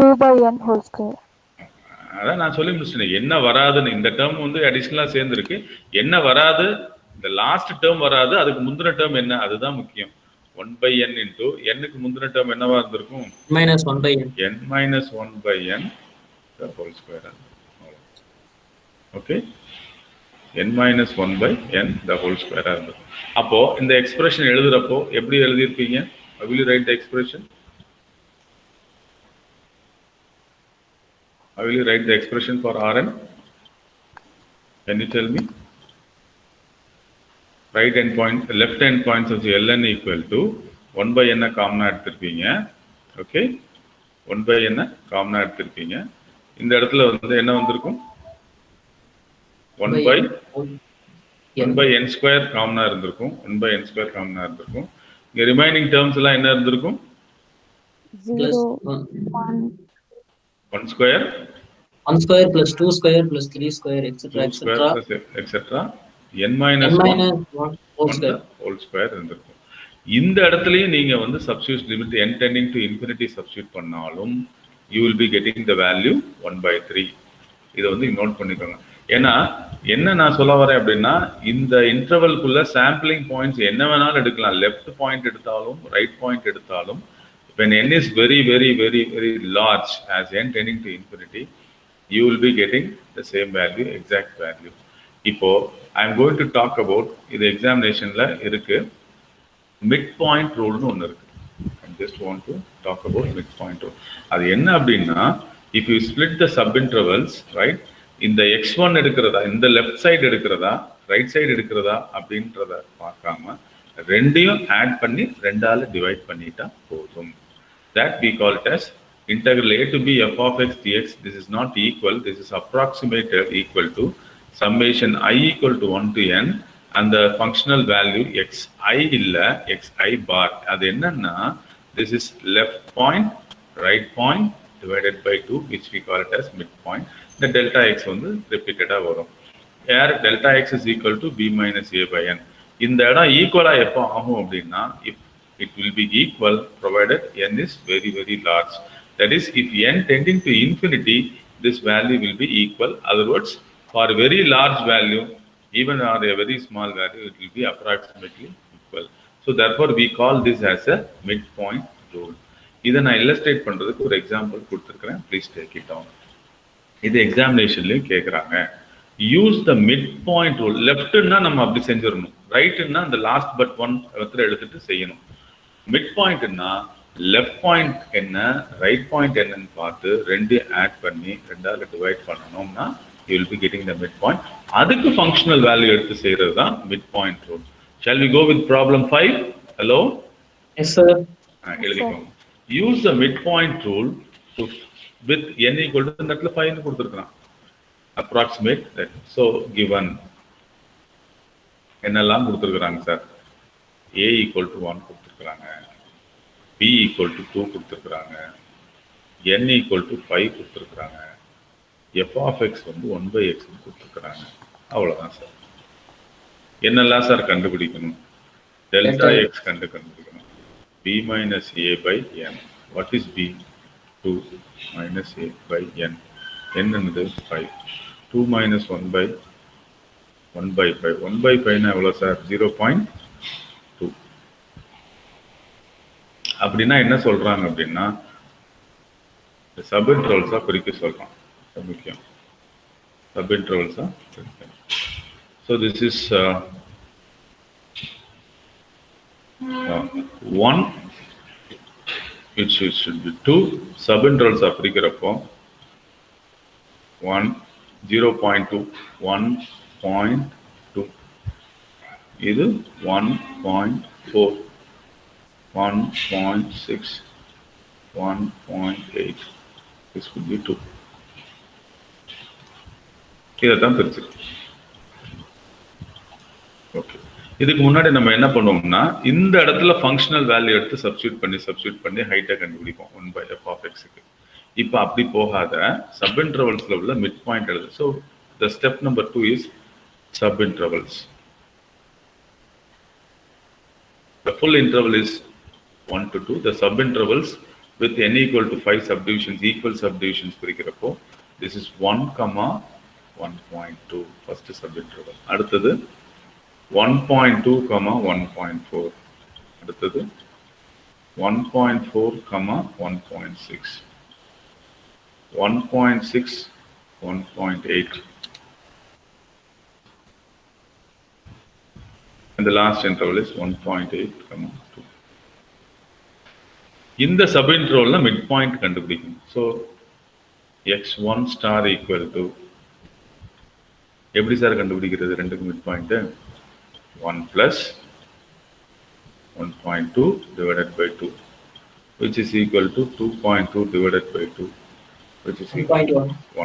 2 by n whole square. அதான் நான் சொல்லி முடிச்சிட்டேன். என்ன வராதுன்னு இந்த term வந்து அடிஷனலா சேர்ந்துருக்கு. என்ன வராது? இந்த லாஸ்ட் டேர்ம் வராது. அதுக்கு முந்தின டேர்ம் என்ன? அதுதான் முக்கியம். 1 by n into n-க்கு முந்தின டேர்ம் என்னவா இருந்திருக்கும்? -1 by n. n-1 by n the whole square. Okay, n-1 by n the whole square இருந்திருக்கும். அப்போ இந்த எக்ஸ்பிரஷன் எழுதுறப்போ எப்படி எழுதியிருப்பீங்க? How will you write the expression? How will you write the expression for Rn? Can you tell me? Right end point, left end points of Ln equal to 1 by n காமனா எடுத்திருப்பீங்க. Okay, 1 by n காமனா எடுத்திருப்பீங்க. இந்த இடத்துல வந்து என்ன வந்திருக்கும்? 1 by n square காமனா இருந்திருக்கும். 1 by n square காமனா இருந்திருக்கும். இங்க ரிமைனிங் டேர்ம்ஸ் எல்லாம் என்ன இருந்திருக்கும்? 0 1 square, 1 square plus 2 square plus 3 square etc. etc. n-1 whole square இருந்திருக்கும். இந்த இடத்துலயும் நீங்க வந்து substitute limit n tending to infinity substitute பண்ணாலும் you will be getting the value 1/3. இதை வந்து நோட் பண்ணிக்கோங்க. ஏன்னா என்ன நான் சொல்ல வரேன் அப்படின்னா இந்த இன்டர்வல்குள்ள சாம்பிளிங் பாயிண்ட்ஸ் என்ன வேணாலும் எடுக்கலாம். லெஃப்ட் பாயிண்ட் எடுத்தாலும் ரைட் பாயிண்ட் எடுத்தாலும் when n is very large as n tending to infinity, you will be getting the same value, exact value. இப்போ I am going to talk about இது எக்ஸாமினேஷன்ல இருக்கு. midpoint rule னு ஒன்னு இருக்கு. I just want to talk about midpoint rule. அது என்ன அப்படின்னா, if you split the subintervals, right, இந்த x1 எடுக்கிறதா, இந்த left side எடுக்கிறதா, right side எடுக்கிறதா அப்படின்றத பார்க்காம ரெண்டையும் ஆட் பண்ணி ரெண்டால டிவைட் பண்ணிட்டா போதும். That we call it as integral a to b f of x dx. This is not equal, this is approximated equal to summation I equal to 1 to n and the functional value xi இல்ல xi bar. அது என்னன்னா, this is left point, right point divided by 2, which we call it as midpoint. The delta x வந்து repeatedா வரும். Here delta x is equal to b minus a by n. இந்த இடம் ஈக்குவலா எப்போ ஆகும் அப்படின்னா, if it will be equal provided n is very very large. That is, if n tending to infinity, this value will be equal. Other words, for a very large value, even or a very small value, it will be approximately equal. So therefore, we call this as a midpoint rule. இதை நான் illustrate பண்றதுக்கு ஒரு example கொடுத்துருக்கிறேன். Please take it down. இது எக்ஸாமினேஷன்லயும் கேட்குறாங்க. Use the midpoint rule. லெஃப்ட்னா நம்ம அப்படி செஞ்சிடணும், ரைட்னா அந்த லாஸ்ட் பட் ஒன் எடுத்துட்டு செய்யணும். மிட் பாயிண்ட்னா லெஃப்ட் பாயிண்ட் என்ன, ரைட் பாயிண்ட் என்னன்னு பார்த்து ரெண்டு ஆட் பண்ணி ரெண்டாவது டிவைட் பண்ணணும்னா you will be getting the midpoint. அதுக்கு functional value எடுத்து செய்யறது தான் midpoint rule. Shall we go with problem 5? Hello? Yes, sir. எழுதிக்கோங்க. Use the midpoint rule to with n equal to இந்த இடத்துல 5 னு கொடுத்திருக்கான். Approximate that. So given என்னெல்லாம் கொடுத்திருக்காங்க சார்? a equal to 1 கொடுத்திருக்காங்க, b equal to 2 கொடுத்திருக்காங்க, n equal to 5 கொடுத்திருக்காங்க, f of x வந்து 1 by x கொடுத்திருக்காங்க. அவ்வளவுதான் சார். என்னெல்லாம் சார் கண்டுபிடிக்கணும்? டெல்டா x கண்டுபிடிக்கணும். b minus a by n. What is b? 2 minus a by n. n என்னது 5. 2 minus 1 by 1 by 5. 1 by 5 னா எவ்வளவு சார்? 0.2. அப்படின்னா என்ன சொல்றாங்க அப்படின்னா, சப்இன்டர்வல்ஸா பிரிக்க சொல்றான். முக்கியம் சப்இன்டர்வல்ஸா. So this is 1 which should be 2 subintervals பிரிக்கிறப்போ 1 0.2 1.2 இது 1.4 1.6 1.8. this could be 2. இதைத்தான் பிரிச்சிருக்கு. ஓகே, இதுக்கு முன்னாடி நம்ம என்ன பண்ணுவோம்னா, இந்த இடத்துல ஃபங்க்ஷனல் வேல்யூ எடுத்து சப்ஸ்டியூட் பண்ணி ஹைட்டை கண்டுபிடிப்போம் 1 by f of x க்கு. இப்போ அப்படி போகாத சப்இன்டர்வல்ஸ்ல உள்ள மிட் பாயிண்ட் எழுது. So the step number 2 is subintervals. The full interval is 1 to 2. The subintervals with n equal to 5 subdivisions, equal subdivisions பிரிக்கிறப்போ this is 1, 1.2 first subinterval. அடுத்தது 1.2, 1.4. அடுத்தது 1.4, 1.6. 1.6, 1.8. And the last interval is 1.8, 2. இந்த subintervalல midpoint கண்டுபிடிக்கணும். So x1 star equal to, எப்படி sir கண்டுபிடிக்கிறது ரெண்டுக்கு midpoint? 1 plus 1.2 divided by 2, which is equal to 2.2 divided by 2, which is equal to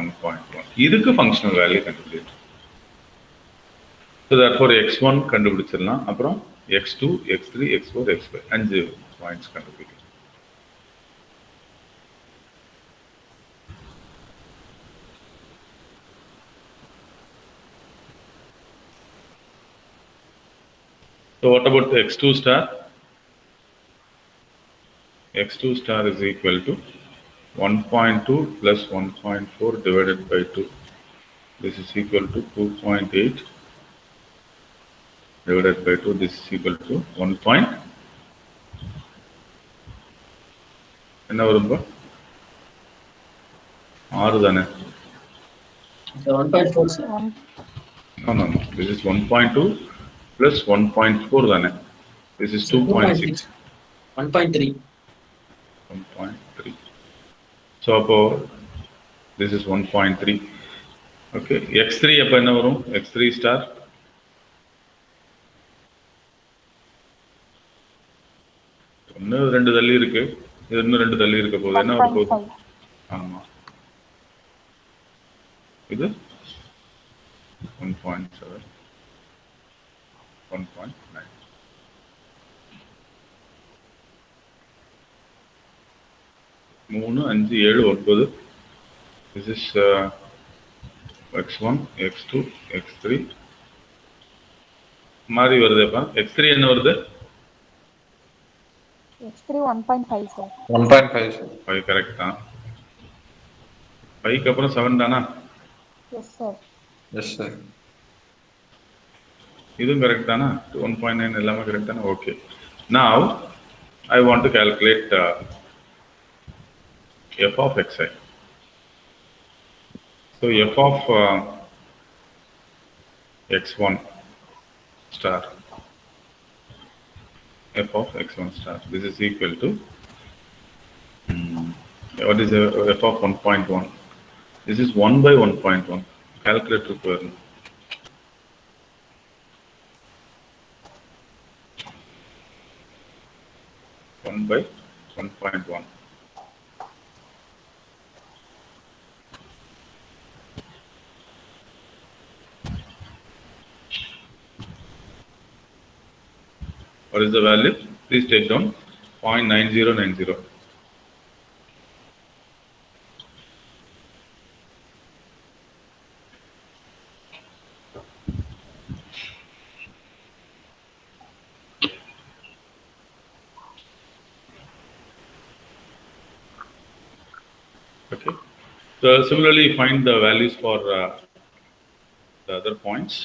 1.1. இதுக்கு functional value கண்டுபிடிக்கணும். So therefore x1 கண்டுபிடிச்சிடலாம். அப்புறம் x2, x3, x4, x5 5 points கண்டுபிடிக்கணும். So what about the x2 star? x2 star is equal to 1.2 plus 1.4 divided by 2. This is equal to 2.8 divided by 2. This is equal to 1. என்ன வரும்பா? 6 தானே? 1.4 sir. No. This is 1.2 plus 1.4 தானே? This is 2.6. 1.3. 1.3. So this is 1.3. Okay. X3 அப்ப என்ன வரும்? X3 star. இன்னும் 2 தள்ளி இருக்கு. இது இன்னும் 2 தள்ளி இருக்க போகுது. என்ன வர போகுது? ஆமா. இது 1.7. 1.9. 3, 5, 7, 9. This is x1, x2, x3. மாறி வருதுப்பா. x3 என்ன வருது? X3 1.5 sir. 1.5 sir. 5 கரெக்ட் தான். 5க்கு அப்புறம் 7 தானா? Yes sir. Yes sir. இதுவும் கரெக்ட் தானா? 1.9 எல்லாமே கரெக்ட் தானா? Okay. Now I want to calculate f of xi. So f of x1 star, f of x1 star, this is equal to what is f of 1.1? This is 1 by 1.1. Calculate required. One by 1.1. What is the value? Please take down 0.9090. Okay. So similarly, find the values for the other points.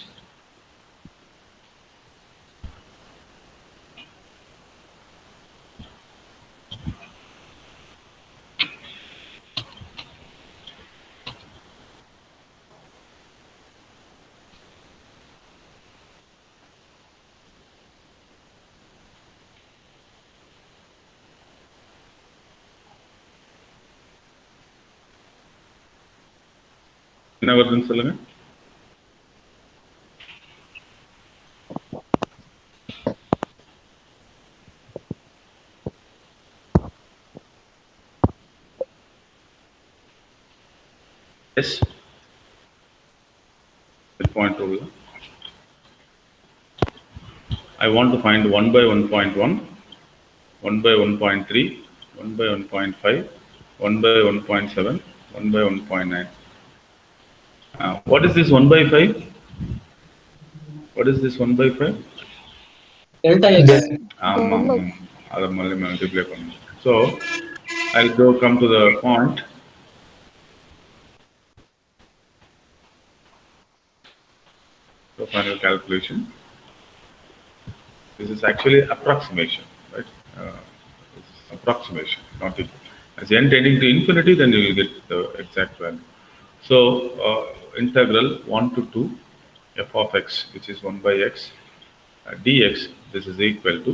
என்ன வருதுன்னு சொல்லுங்க. Yes. Point rule. I want to find 1 by 1.1, 1 by 1.3, 1 by 1.5, 1 by 1.7, 1 by 1.9. What is this 1 by 5? What is this 1 by 5? Delta x. Multiply. So I'll come to the point. So final calculation. This is actually approximation, right? This is approximation, not equal. As n tending to infinity, then you will get the exact value. So integral 1 to 2 f of x, which is 1 by x, dx, this is equal to,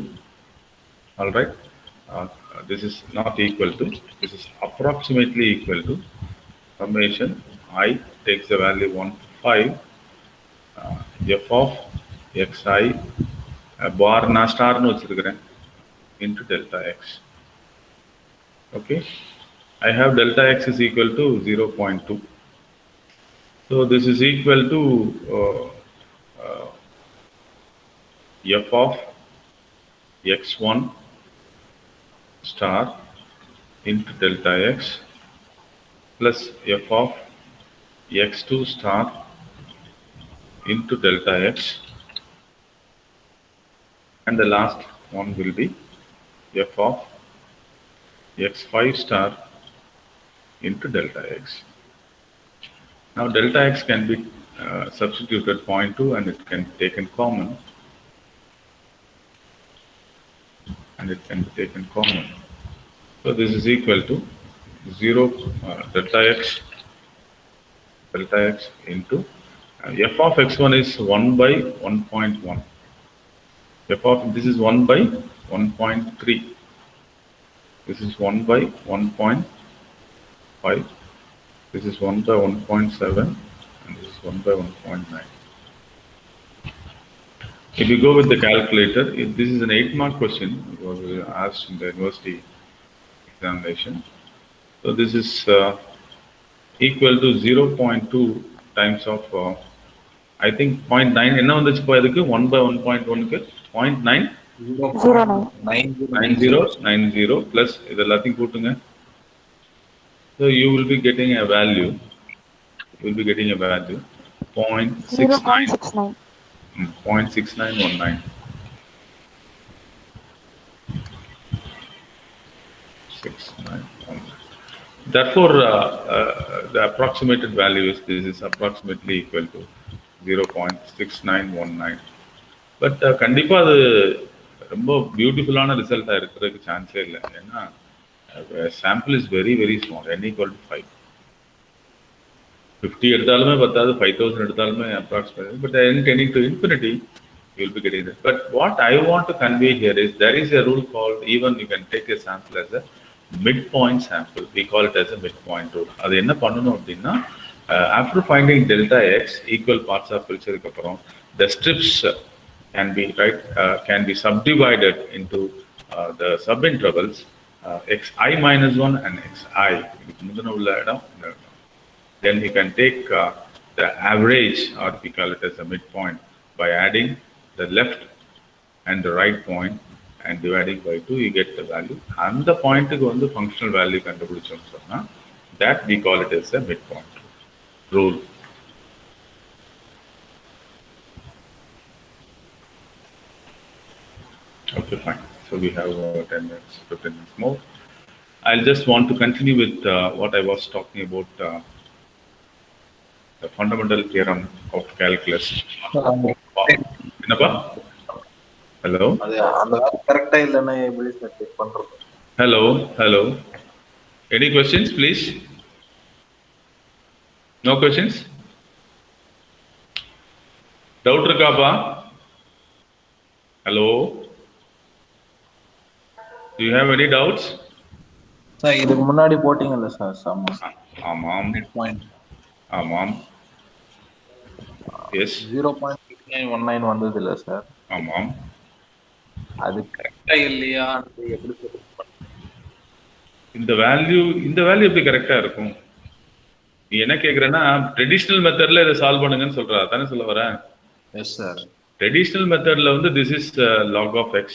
all right, this is not equal to, this is approximately equal to summation I takes the value 1 to 5, f of xi, bar na star no into delta x. Okay, I have delta x is equal to 0.2. So this is equal to f of x1 star into delta x plus f of x2 star into delta x, and the last one will be f of x5 star into delta x. Now delta x can be substituted 0.2 and it can be taken common. So this is equal to 0 delta x into f of x1 is 1 by 1.1. f of this is 1 by 1.3. This is 1 by 1.5. This is 1 by 1.7, and this is 1 by 1.9. If you go with the calculator, this is an 8-mark question. It was asked in the university examination. So this is equal to 0.2 times of, I think 0.9. என்ன வந்துச்சு இப்போ அதுக்கு 1 by 1.1க்கு 0.9 90 plus இது எல்லாத்தையும் கூட்டுங்க. So you will be getting a value. You will be getting a value 0.69. 0.6919. 6919. Therefore, the approximated value is this is approximately equal to 0.6919. But கண்டிப்பா அது ரொம்ப பியூட்டிஃபுல்லான ரிசல்ட்டா இருக்கிறதுக்கு சான்ஸே இல்லை. ஏன்னா sample is very very small. n equal to 5. 50 எடுத்தாலுமே பத்தாது, 5000 எடுத்தாலுமே approximately. But tending to infinity, you will be getting that. But what I want to convey here is there is a rule called, even you can take a sample as a midpoint sample. We call it as a midpoint rule. அது என்ன பண்ணணும் அப்படின்னா, after finding delta x equal parts of பிரிச்சதுக்கு அப்புறம் the strips can be subdivided into the subintervals xi minus 1 and xi. முந்தின உள்ள இடம். Then you can take the average, or we call it as a midpoint, by adding the left and the right point and dividing by 2, you get the value. And the point is on the functional value கண்டுபிடிச்சோம்னு சொன்னா, that we call it as a midpoint rule. Okay, fine. So we have 10 minutes, 15 minutes more. I'll just want to continue with what I was talking about, the fundamental theorem of calculus. என்னப்பா? Hello? Hello? Any questions, please? No questions? Doubt irukapa? Hello? Do you have any doubts? Sir, இதுக்கு முன்னாடி போட்டீங்கல்ல sir some. ஆமாம். Point. ஆமாம். Yes. 0.6919 வந்தது இல்ல sir. ஆமாம். அது கரெக்டா இல்லையா எப்படி சொல்லுங்க? இந்த வேல்யூ எப்படி கரெக்டா இருக்கும்? நீ என்ன கேக்குறேன்னா, ட்ரெடிஷனல் மெத்தட்ல இதை சால்வ் பண்ணுங்கன்னு சொல்றா, தானே சொல்ல வரேன்? Yes sir. ட்ரெடிஷனல் மெத்தட்ல வந்து this is log of x.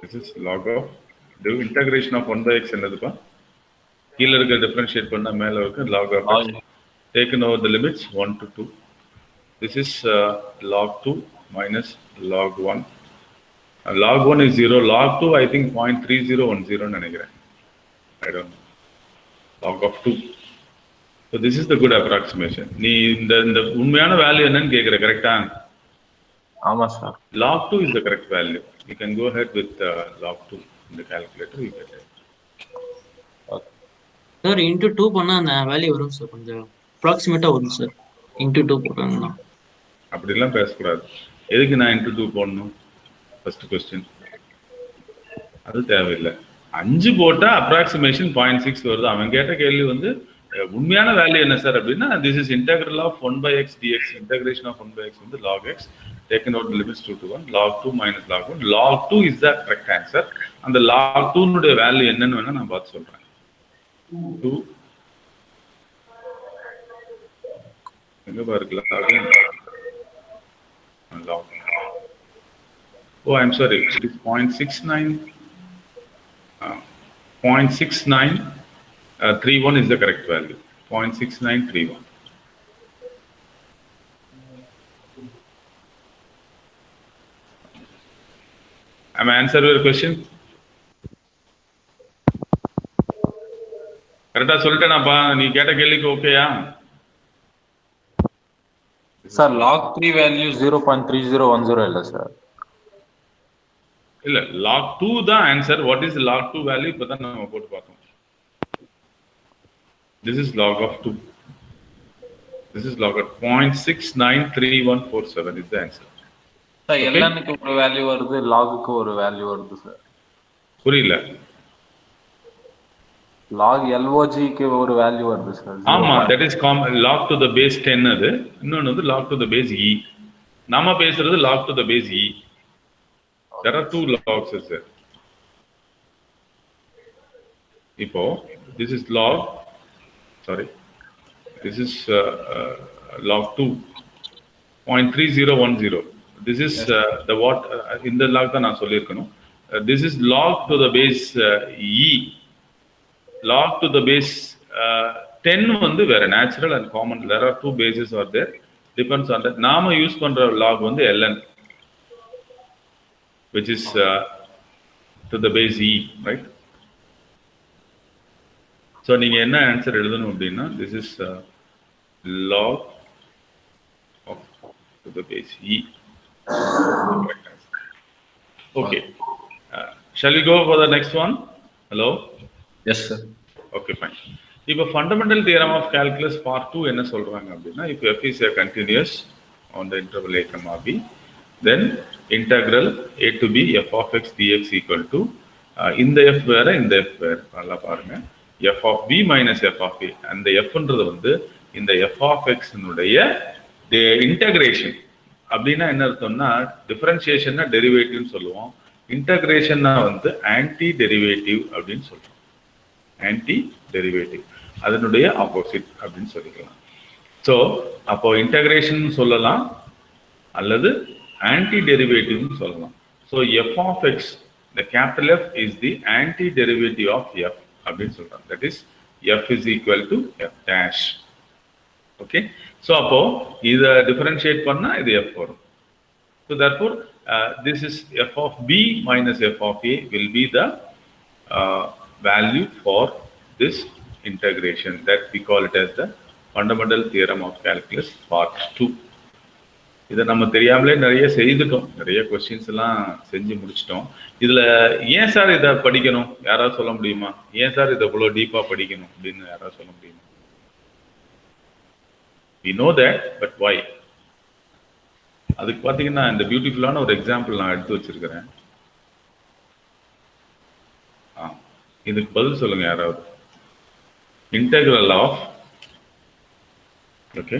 This is log of the integration of 1 by x என்னதுப்பா? கீழ இருக்க டிஃபரன்ஷியேட் பண்ணா மேல இருக்க log of x. Taken over the limits 1 to 2. This is log 2 minus log 1. Log 1 is 0. Log 2 I think 0.3010 நினைக்கிறேன். I don't know. Log of 2. So this is the good approximation. நீ இந்த உண்மையான வேல்யூ என்னன்னு கேக்குற, கரெக்ட்டா? ஆமா sir. Log 2 is the correct value. You can go ahead with log 2 in the calculator. You get it. Okay. Sir, into 2 பண்ணா அந்த value வரும் சார், கொஞ்சம் அப்ராக்சிமேட்டா வரும் சார். into 2 போட்டாங்கன்னா அப்படிலாம் பேசக்கூடாது. எதுக்கு நான் into 2 போடணும்? First question. அது தேவையில்லை. 5 போட்டா அப்ராக்சிமேஷன் 0.6 வருது. அவன் கேட்ட கேள்வி வந்து உண்மையான வேல்யூ என்ன சார் அப்படின்னா, this is integral of 1 by x dx. Integration of 1 by x வந்து log x. Taken out the limits 2 to 1. Log 2 minus log 1. Log 2 is the correct answer. அந்த log 2 னுடைய வேல்யூ என்னன்னு வேணா நான் பார்த்து சொல்றேன். 2 எங்க பாருங்க log. Oh, I'm sorry. It is 0.69. 0.6931 is the correct value. 0.6931. Am I answering your question? கரெக்டா சொல்லிட்டேனாப்பா? நீ கேட்ட கேள்விக்கு ஓகேயா? சார் log 3 வேல்யூ 0.3010 இல்ல சார். இல்ல, log 2 தான் answer. What is log 2 value? இப்பதான் நம்ம போட்டு பார்த்தோம். This is log of 2. This is log at 0.693147 is the answer. Sir Okay. எல்என்னுக்கு ஒரு வேல்யூ வருது, லாகுக்கு ஒரு வேல்யூ வருது சார். புரியல. லாக் எல்ஓஜிக்கு ஒரு வேல்யூ வருது சார். ஆமா, that is log to the base 10 அது. இன்னொன்னு வந்து log to the base e. நாம பேசுறது log to the base e. There are two logs sir. இப்போ this is log, sorry, this is log 2 0.3010. This is the what in the log தான் நான் சொல்லியிருக்கணும். This is log to the base e. Log to the base 10 வந்து வேற natural and common. There are two bases are there. Depends on that. நாம use பண்ற log வந்து ln, which is to the base e, right? So நீங்க என்ன answer எழுதணும் அப்படின்னா this is log of to the base e. Okay. Shall we go for the next one? Hello? Yes sir. Okay, fine. If a fundamental theorem of calculus part 2 என்ன சொல்றாங்க அப்படின்னா, if f is a continuous on the interval a comma b, then integral a to b f of x dx equal to இந்த f வேற இந்த f வேற. நல்லா பாருங்க, f of b minus f of a. அந்த f ன்றது வந்து இந்த f of x னுடைய இன்டகிரேஷன். அப்படின்னா என்ன அர்த்தம்னா, டிஃபரன்ஷியேஷன்னா டெரிவேட்டிவ்னு சொல்லுவோம், இன்டகிரேஷன்னா வந்து ஆன்டி டெரிவேட்டிவ் அப்படின்னு சொல்றோம். ஆன்டி டெரிவேட்டிவ் அதனுடைய ஆப்போசிட் அப்படின்னு சொல்லிக்கலாம். ஸோ அப்போ இன்டகிரேஷன் சொல்லலாம் அல்லது ஆன்டி டெரிவேட்டிவ்னு சொல்லலாம். So F of X, the capital F is the anti derivative of F அப்படின்னு சொல்றாங்க. That is F is equal to F dash. Okay, so அப்போ இதை டிஃபரன்ஷியேட் பண்ணா இது எஃப் வரும். So therefore this is f of b minus f of a will be the value for this integration, that we call it as the fundamental theorem of calculus part 2. இதை நம்ம தெரியாமலே நிறைய செய்துட்டோம், நிறைய questions எல்லாம் செஞ்சு முடிச்சிட்டோம். இதுல ஏன் சார் இதை படிக்கணும் யாராவது சொல்ல முடியுமா? ஏன் சார் இதை இவ்வளவு டீப்பா படிக்கணும் அப்படின்னு யாராவது சொல்ல முடியுமா? we know that, but why? அதுக்கு பாத்தீங்கன்னா இந்த பியூட்டிஃபுல்லான ஒரு எக்ஸாம்பிள் நான் எடுத்து வச்சிருக்கிறேன். இதுக்கு பதில் சொல்லுங்க யாராவது. Integral of, okay,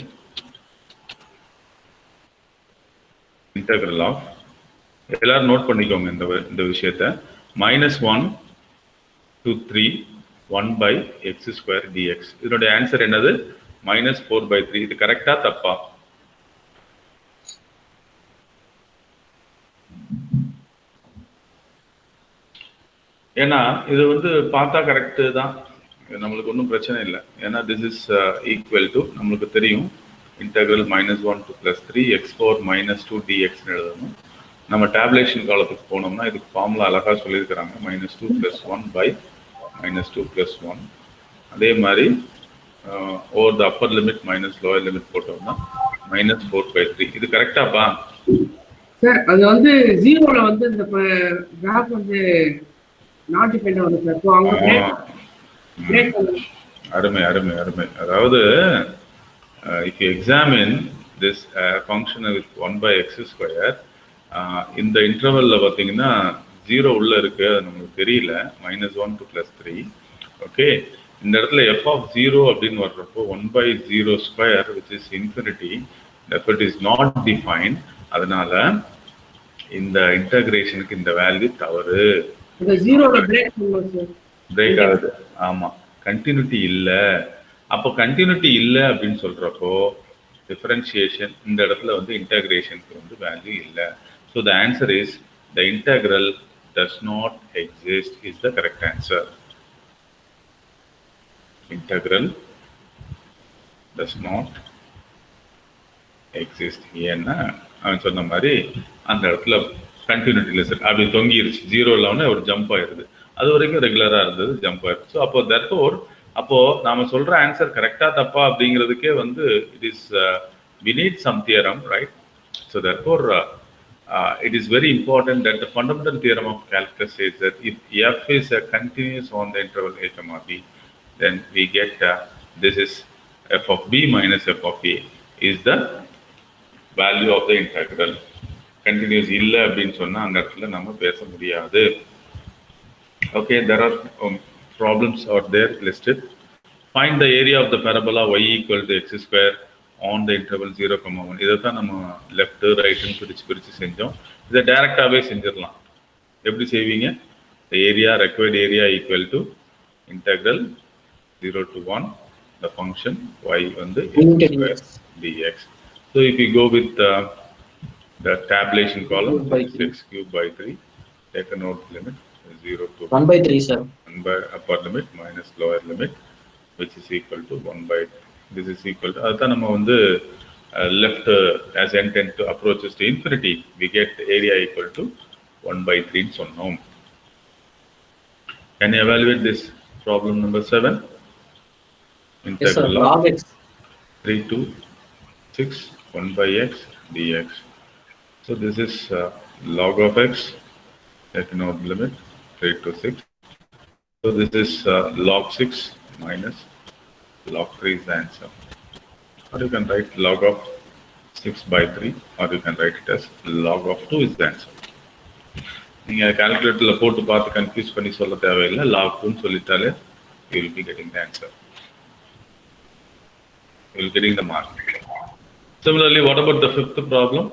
integral of, எல்லாரும் நோட் பண்ணிக்கோங்க இந்த விஷயத்த, -1 to 3 1/x² dx. இதனுடைய ஆன்சர் என்னது? -4/3. இது கரெக்டா தப்பா? ஏன்னா இது வந்து பார்த்தா கரெக்டு தான், நம்மளுக்கு ஒன்றும் பிரச்சனை இல்லை. ஏன்னா திஸ் இஸ் ஈக்குவல் டு, நம்மளுக்கு தெரியும் இன்டெக்ரல் -1 to +3 x4 -2 dx எழுதணும். நம்ம டேப்லேஷன் காலத்துக்கு போனோம்னா இதுக்கு ஃபார்முலா அழகாக சொல்லியிருக்கிறாங்க, -2 + 1/-2 + 1. அதே மாதிரி over the upper limit minus lower limit போட்டோம்னா -4/3. இது கரெக்டாப்பா சார்? அது வந்து ஜீரோல வந்து இந்த கிராஃப் வந்து நாட் டிபெண்ட் ஆகுது சார். சோ அங்க பிரேக் அருமை அருமை அருமை. அதாவது if you examine this function with 1/x², இந்த இன்டர்வல்ல பார்த்தீங்கன்னா 0 உள்ள இருக்கு, அது நமக்கு தெரியல, -1 to +3. ஓகே, இந்த இடத்துல f of 0 அப்படின்னு வர்றப்போ 1/0², which is infinity, therefore it is not defined. அதனால இந்த இன்டகிரேஷனுக்கு இந்த வேல்யூ தவறு. இந்த ஜீரோல பிரேக் பண்ணுவோம் சார், பிரேக் ஆகுது. ஆமா, கண்டினியூட்டி இல்ல. அப்போ கண்டினியூட்டி இல்ல அப்படின்னு சொல்றப்போ டிஃபரன்ஷியேஷன் இந்த இடத்துல வந்து இன்டகிரேஷனுக்கு வந்து வேல்யூ இல்ல. So the answer is the integral does not exist is the correct answer. Integral does not exist. ஏன்னா அவன் சொன்ன மாதிரி அந்த இடத்துல கண்டினியூட்டி இல்லை சார், அப்படி தொங்கிருச்சு, 0 இல்லாமல் ஒரு ஜம்ப் ஆயிருது. அது வரைக்கும் ரெகுலரா இருந்தது, ஜம்ப் ஆயிருது. ஸோ அப்போ தர்ஃபோர் அப்போ நாம சொல்ற ஆன்சர் கரெக்டா தப்பா அப்படிங்கிறதுக்கே வந்து it is we need some theorem, right? So therefore it is very important that the fundamental theorem of calculus says that if f is a continuous on the interval a comma b, then we get this is f of b minus f of a is the value of the integral. Continuous இல்லை அப்படின்னு சொன்னா அந்த இடத்துல நம்ம பேச முடியாது. Okay, there are problems out there listed. Find the area of the parabola y equal to x square on the interval 0, 1. இதை தான் நம்ம லெஃப்ட் ரைட்னு பிரிச்சு செஞ்சோம். இதை டைரக்டாகவே செஞ்சிடலாம். எப்படி செய்வீங்க? The area, required area equal to integral 0 to 1, the function y வந்து x square dx. So if you go with the tabulation column, x cube by 3, take a note limit 0 to 1 by 3, sir. 1 by upper limit minus lower limit, which is equal to 1 by, this is equal to, அதுதான் நம்ம வந்து left as n tend to approaches to infinity, we get area equal to 1 by 3 ன்னு சொன்னோம். Can you evaluate this problem number 7? Yes, sir. Log x. 3 to 6, 1 by x dx. So this is log of x, take note limit 3 to 6. So this is log 6 minus log 3 is the answer. Or you can write log of 6 by 3, or you can write it as log of 2 is the answer. நீங்கள் கால்குலேட்டரில் போட்டு பார்த்து confuse பண்ணி சொல்ல தேவையில்லை. log 2 சொல்லிட்டாலே you will be getting the answer. You will be getting the mark. Similarly, what about the fifth problem?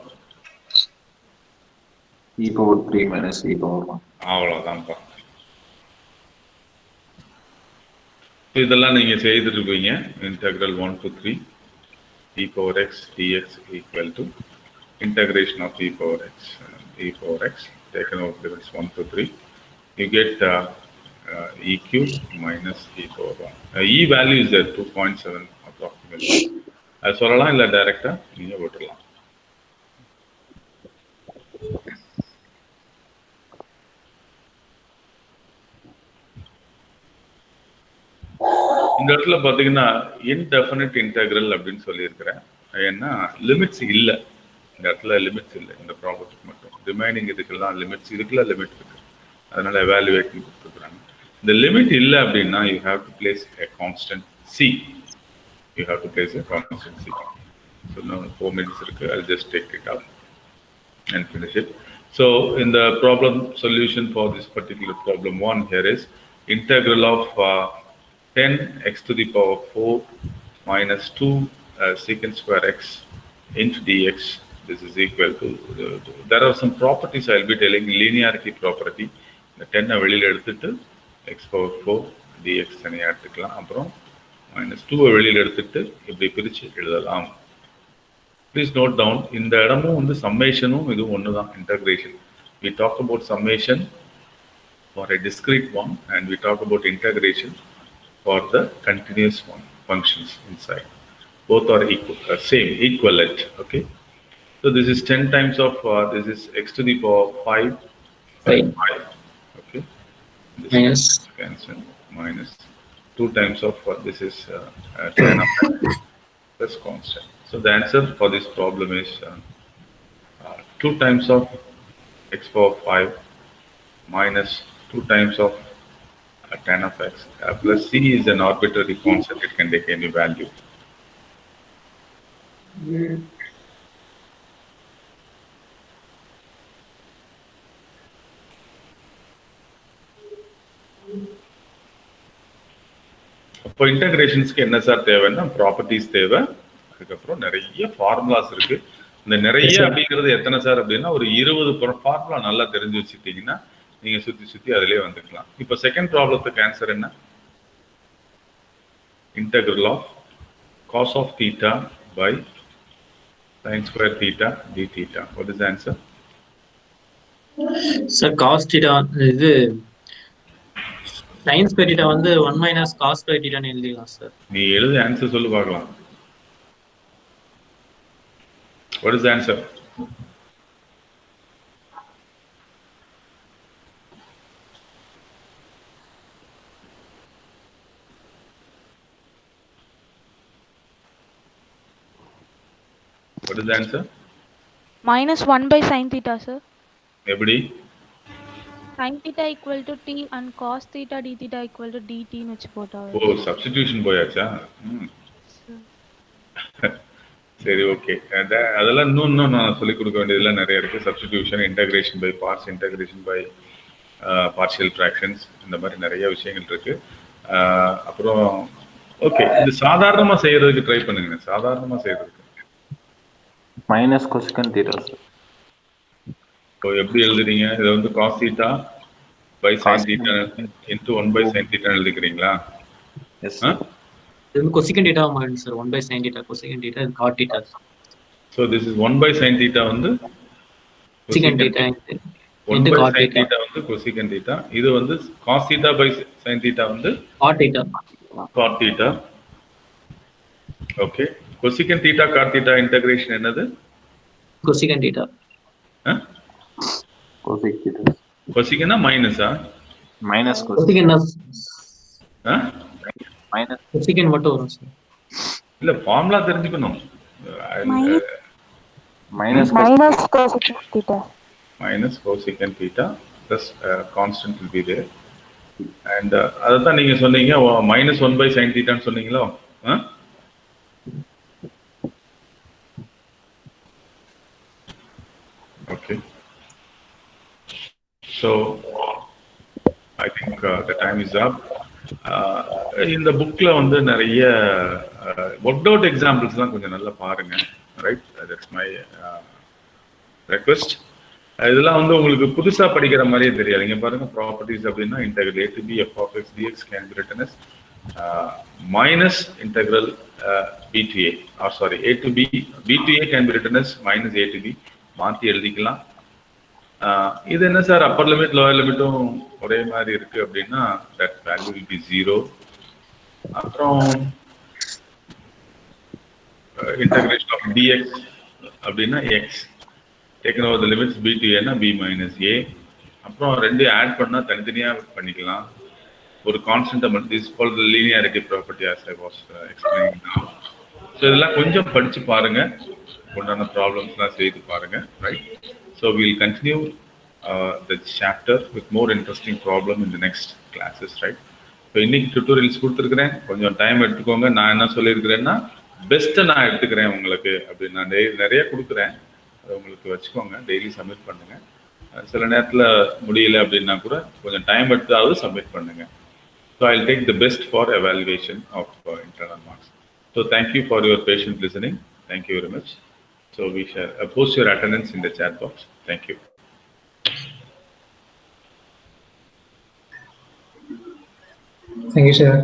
E power 3 minus e power 1. அவ்வளோதான்ப்பா. இதெல்லாம் நீங்க செய்துட்டு இருப்பீங்க. Integral 1 to 3 e power x dx equal to integration of e power x taken over limits 1 to 3. You get e cube minus e power 1. E value is there 2.7 approximately. அது சொல்லலாம் இல்லை டைரக்டா நீங்க போட்டுடலாம். இந்த இடத்துல பாத்தீங்கன்னா இன்டெஃபினிட் இன்டெக்ரல் அப்படின்னு சொல்லியிருக்கிறேன். ஏன்னா லிமிட்ஸ் இல்லை, இந்த இடத்துல லிமிட்ஸ் இல்லை இந்த ப்ராப்ளத்துக்கு மட்டும். ரிமைனிங் இதுக்கெல்லாம் லிமிட்ஸ், இதுக்கெல்லாம் லிமிட் இருக்கு, அதனால எவாலுவேட் கொடுத்துருக்குறாங்க. இந்த லிமிட் இல்லை அப்படின்னா you have to place a constant C. You have to place a constant C. So 4 minutes இருக்கு. I'll just take it up and finish it. So in the problem solution for this particular problem 1 here is integral of 10x to the power 4 minus 2 secant square x into dx. This is equal to, there are some properties I'll be telling. Linearity property, the 10 வெளியில எடுத்துட்டு x power 4 dx தனியா எடுத்துக்கலாம். அப்புறம் minus 2 வெளியில எடுத்துட்டு இப்படி பிரிச்சு எழுதலாம். Please note down, இந்த இடமும் வந்து சம்மேஷனும் இது ஒண்ணுதான், integration. We talk about summation for a discrete one and we talk about integration for the continuous one functions inside. Both are equal, same, equivalent. Okay. So this is 10 times of this is x to the power 5. Okay. This Minus. Cancel. Minus 2 times of this is 10 of x plus constant. So the answer for this problem is 2 times of x power 5 minus 2 times of tan of x plus c is an arbitrary constant. It can take any value. இப்போ இன்டகிரேஷன்ஸ்க்கு என்ன sir தேவைன்னா properties தேவை, அதுக்கப்புறம் நிறைய formulas இருக்கு. இந்த நிறைய அப்படிங்கிறது எத்தனை சார் அப்படின்னா ஒரு 20 ஃபார்முலா நல்லா தெரிஞ்சு வச்சுக்கிட்டீங்கன்னா நீங்க சுத்தி அதிலே வந்துக்கலாம். இப்போ செகண்ட் ப்ராப்ளத்துக்கு ஆன்சர் என்ன? integral of cos of theta by sin square theta d theta. What is the answer? Sir, cos theta இது sin square theta வந்து 1 minus cos square theta ன்னு எழுதிடலாம் சார். நீ எழுதி ஆன்சர் சொல்லு பார்க்கலாம். What is the answer? What is the answer? Minus 1 by sin theta, sir. எப்படி? Sin theta equal to t and cos theta d theta equal to dt ன்னு வச்சு போட்டா. ஓ, சப்ஸ்டிடியூஷன் போயாச்சா? சரி, ஓகே. அதெல்லாம் இன்னும் நான் சொல்லிக் கொடுக்க வேண்டியதெல்லாம் நிறைய இருக்கு. Substitution, integration by parts, integration by partial fractions, இந்த மாதிரி நிறைய விஷயங்கள் இருக்கு. அப்புறம் ஓகே, இது சாதாரணமா செய்யறதுக்கு ட்ரை பண்ணுங்க. சாதாரணமா செய்யறதுக்கு மைனஸ் கொசிகன் தீட்டா சார். இப்போ எப்படி எழுதுறீங்க? இதை வந்து cos theta by sine theta into 1 by sine theta எழுதிக்கிறீங்களா? Yes sir. இது வந்து கொசிகன் டீட்டா மாறும் sir. 1 by sin theta cosecant theta இது cot theta. So this is 1 by sin theta வந்து cosecant theta 1 by cot sin theta theta வந்து கொசிகன் theta. இது வந்து cos theta by sin theta வந்து cot theta. cot theta. Okay, cosecant theta cot theta integration என்னது? Cosecant theta. Cosec theta. கொசிகனா மைனஸா? Minus cosecant minus cosecant மட்டும் வரும் sir. இல்ல, ஃபார்முலா தெரிஞ்சுக்கணும். Minus cosecant theta. Minus cosecant theta plus constant will be there. And அதான் நீங்க சொன்னீங்க minus 1 by sin theta ன்னு சொன்னீங்களோ? Okay. So I think the time is up. இந்த புக்ல வந்து நிறைய ஒர்க் அவுட் எக்ஸாம்பிள்ஸ் தான் கொஞ்சம் நல்லா பாருங்க. Right, that's my request. இதெல்லாம் வந்து உங்களுக்கு புதுசா படிக்கிற மாதிரியே தெரியாது. இங்க பாருங்க, ப்ராப்பர்ட்டிஸ் அப்படின்னா integral a to b f of x dx can be written as minus integral b to a, or sorry, a to b, b to a can be written as minus a to b. மாத்தி எழுதிக்கலாம். இது என்ன sir, upper limit lower லிமிட்டும் ஒரே மாதிரி இருக்கு அப்படின்னா that value will be 0. அப்புறம் integration of dx அப்படின்னா x taken over the limits b to a னா b minus a. அப்புறம் ரெண்டு ஆட் பண்ணா தனித்தனியா பண்ணிக்கலாம். ஒரு கான்ஸ்டன்ட் மட்டும், this is called the linearity property as I was explaining now. So இதெல்லாம் கொஞ்சம் படிச்சு பாருங்க, உண்டான ப்ராப்ளம்ஸ்லாம் செய்து பாருங்க. Right, so we'll continue the chapter with more interesting problem in the next classes. Right, so இன்னைக்கு டுட்டோரியல்ஸ் கொடுத்துருக்கிறேன், கொஞ்சம் டைம் எடுத்துக்கோங்க. நான் என்ன சொல்லியிருக்கிறேன்னா, பெஸ்ட்டை நான் எடுத்துக்கிறேன் உங்களுக்கு அப்படின்னு நான் நிறைய கொடுக்குறேன். அதை உங்களுக்கு வச்சுக்கோங்க, டெய்லி சப்மிட் பண்ணுங்க. சில நேரத்தில் முடியல அப்படின்னா கூட கொஞ்சம் டைம் எடுத்தாவது சப்மிட் பண்ணுங்க. So I'll take the best for evaluation of internal marks. So thank you for your patient listening. Thank you very much. So we shall post your attendance in the chat box. Thank you. Thank you, sir.